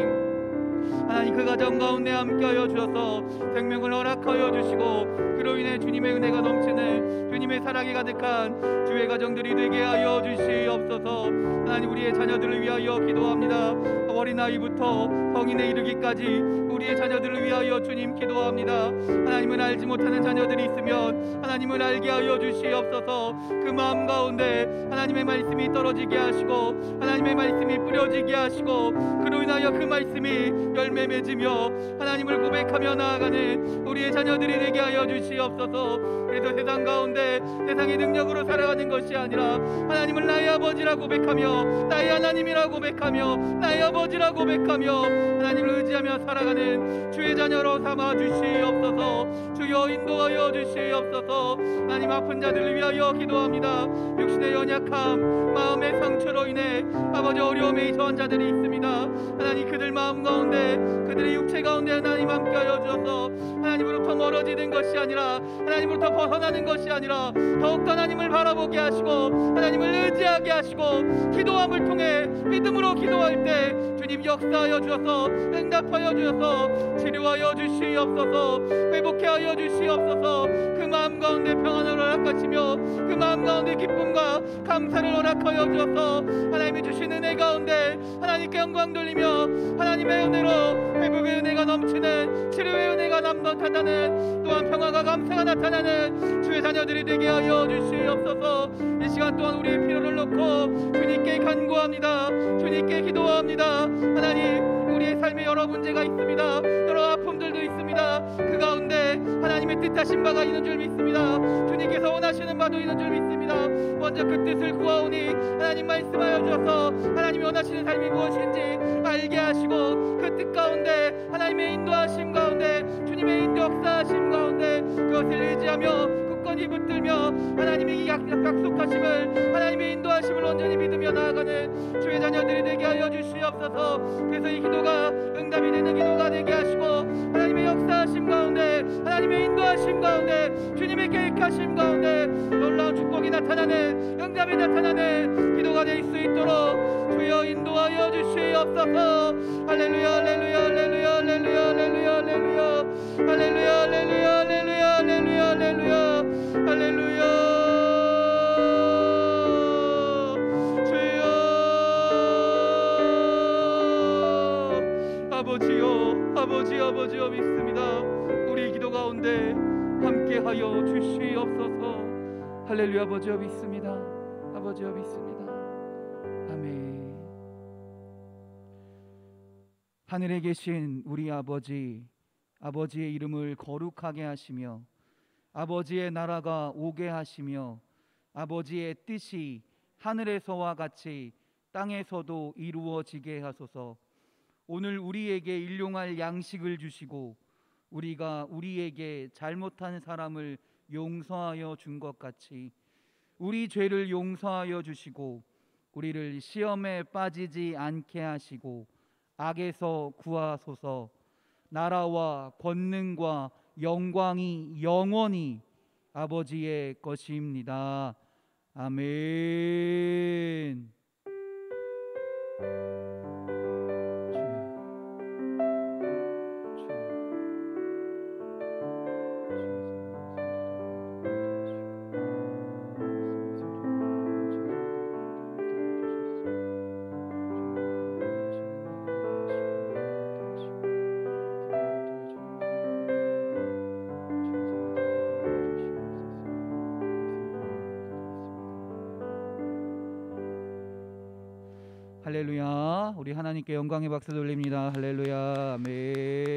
S3: 하나님 그 가정 가운데 함께하여 주셔서 생명을 허락하여 주시고 그로 인해 주님의 은혜가 넘치는 주님의 사랑이 가득한 주의 가정들이 되게 하여 주시옵소서. 하나님 우리의 자녀들을 위하여 기도합니다. 어린아이부터 성인에 이르기까지 우리의 자녀들을 위하여 주님 기도합니다. 하나님을 알지 못하는 자녀들이 있으면 하나님을 알게 하여 주시옵소서. 그 마음 가운데 하나님의 말씀이 떨어지게 하시고 하나님의 말씀이 뿌려지게 하시고 그로 인하여 그 말씀이 열매 맺으며 하나님을 고백하며 나아가는 우리의 자녀들이 되게 하여 주시옵소서. 그래서 세상 가운데 세상의 능력으로 살아가는 것이 아니라 하나님을 나의 아버지라고 고백하며 나의 하나님이라고 고백하며 나의 아버지라고 고백하며 하나님을 의지하며 살아가는 주의 자녀로 삼아 주시옵소서. 주여 인도하여 주시옵소서. 하나님 아픈 자들을 위하여 기도합니다. 육신의 연약함 마음의 상처로 인해 아버지 어려움에 처한 자들이 있습니다. 하나님 그들 마음 가운데 그들의 육체 가운데 하나님 함께하여 주셔서 하나님으로부터 멀어지는 것이 아니라 하나님으로부터 벗어나는 것이 아니라 더욱더 하나님을 바라보게 하시고 하나님을 의지하게 하시고 기도함을 통해 믿음으로 기도할 때 주님 역사하여 주셔서 응답하여 주셔서 치료하여 주시옵소서. 회복해 하여 주시옵소서. 그 마음 가운데 평안을 허락하시며 그 마음 가운데 기쁨과 감사를 허락하여 주셔서 하나님이 주신 은혜 가운데 하나님께 영광 돌리며 하나님의 은혜로 회복의 은혜가 넘치는 치료의 은혜가 나타나는 또한 평화가 감사가 나타나는 주의 자녀들이 되게 하여 주시옵소서. 이 시간 또한 우리의 필요를 놓고 주님께 간구합니다. 주님께 기도합니다. 하나님 우리의 삶에 여러 문제가 있습니다. 여러 아픔들도 있습니다. 그 가운데 하나님의 뜻하신 바가 있는 줄 믿습니다. 주님께서 원하시는 바도 있는 줄 믿습니다. 먼저 그 뜻을 구하오니 하나님 말씀하여 주셔서 하나님이 원하시는 삶이 무엇인지 알게 하시고 그 뜻 가운데 하나님의 인도하심 가운데 주님의 인도 역사하심 가운데 그것을 의지하며 굳건히 붙들며 하나님의 약속하심을 하나님의 인도하심을 온전히 믿으며 나아가는 주의 자녀들이 되게 하여 주시옵소서. 그래서 이 기도가 응답이 되는 기도가 되게 하시고 하나님의 역사하심 가운데 하나님의 인도하심 가운데 주님의 계획하심 가운데 놀라운 축복이 나타나는 응답이 나타나는 기도가 될 수 있도록 주여 인도하여 주시옵소서. 할렐루야 할렐루야 할렐루야 할렐루야 할렐루야 할렐루야 할렐루야 할렐루야 할렐루야 할렐루야 할렐루야 할렐루야. 주여 아버지여 믿습니다. 우리 기도 가운데 함께하여 주시옵소서. 할렐루야. 아버지여 믿습니다. 아버지여 믿습니다. 아멘.
S2: 하늘에 계신 우리 아버지, 아버지의 이름을 거룩하게 하시며 아버지의 나라가 오게 하시며 아버지의 뜻이 하늘에서와 같이 땅에서도 이루어지게 하소서. 오늘 우리에게 일용할 양식을 주시고 우리가 우리에게 잘못한 사람을 용서하여 준 것 같이 우리 죄를 용서하여 주시고 우리를 시험에 빠지지 않게 하시고 악에서 구하소서. 나라와 권능과 영광이 영원히 아버지의 것입니다. 아멘. 할렐루야. 우리 하나님께 영광의 박수 돌립니다. 할렐루야. 아멘.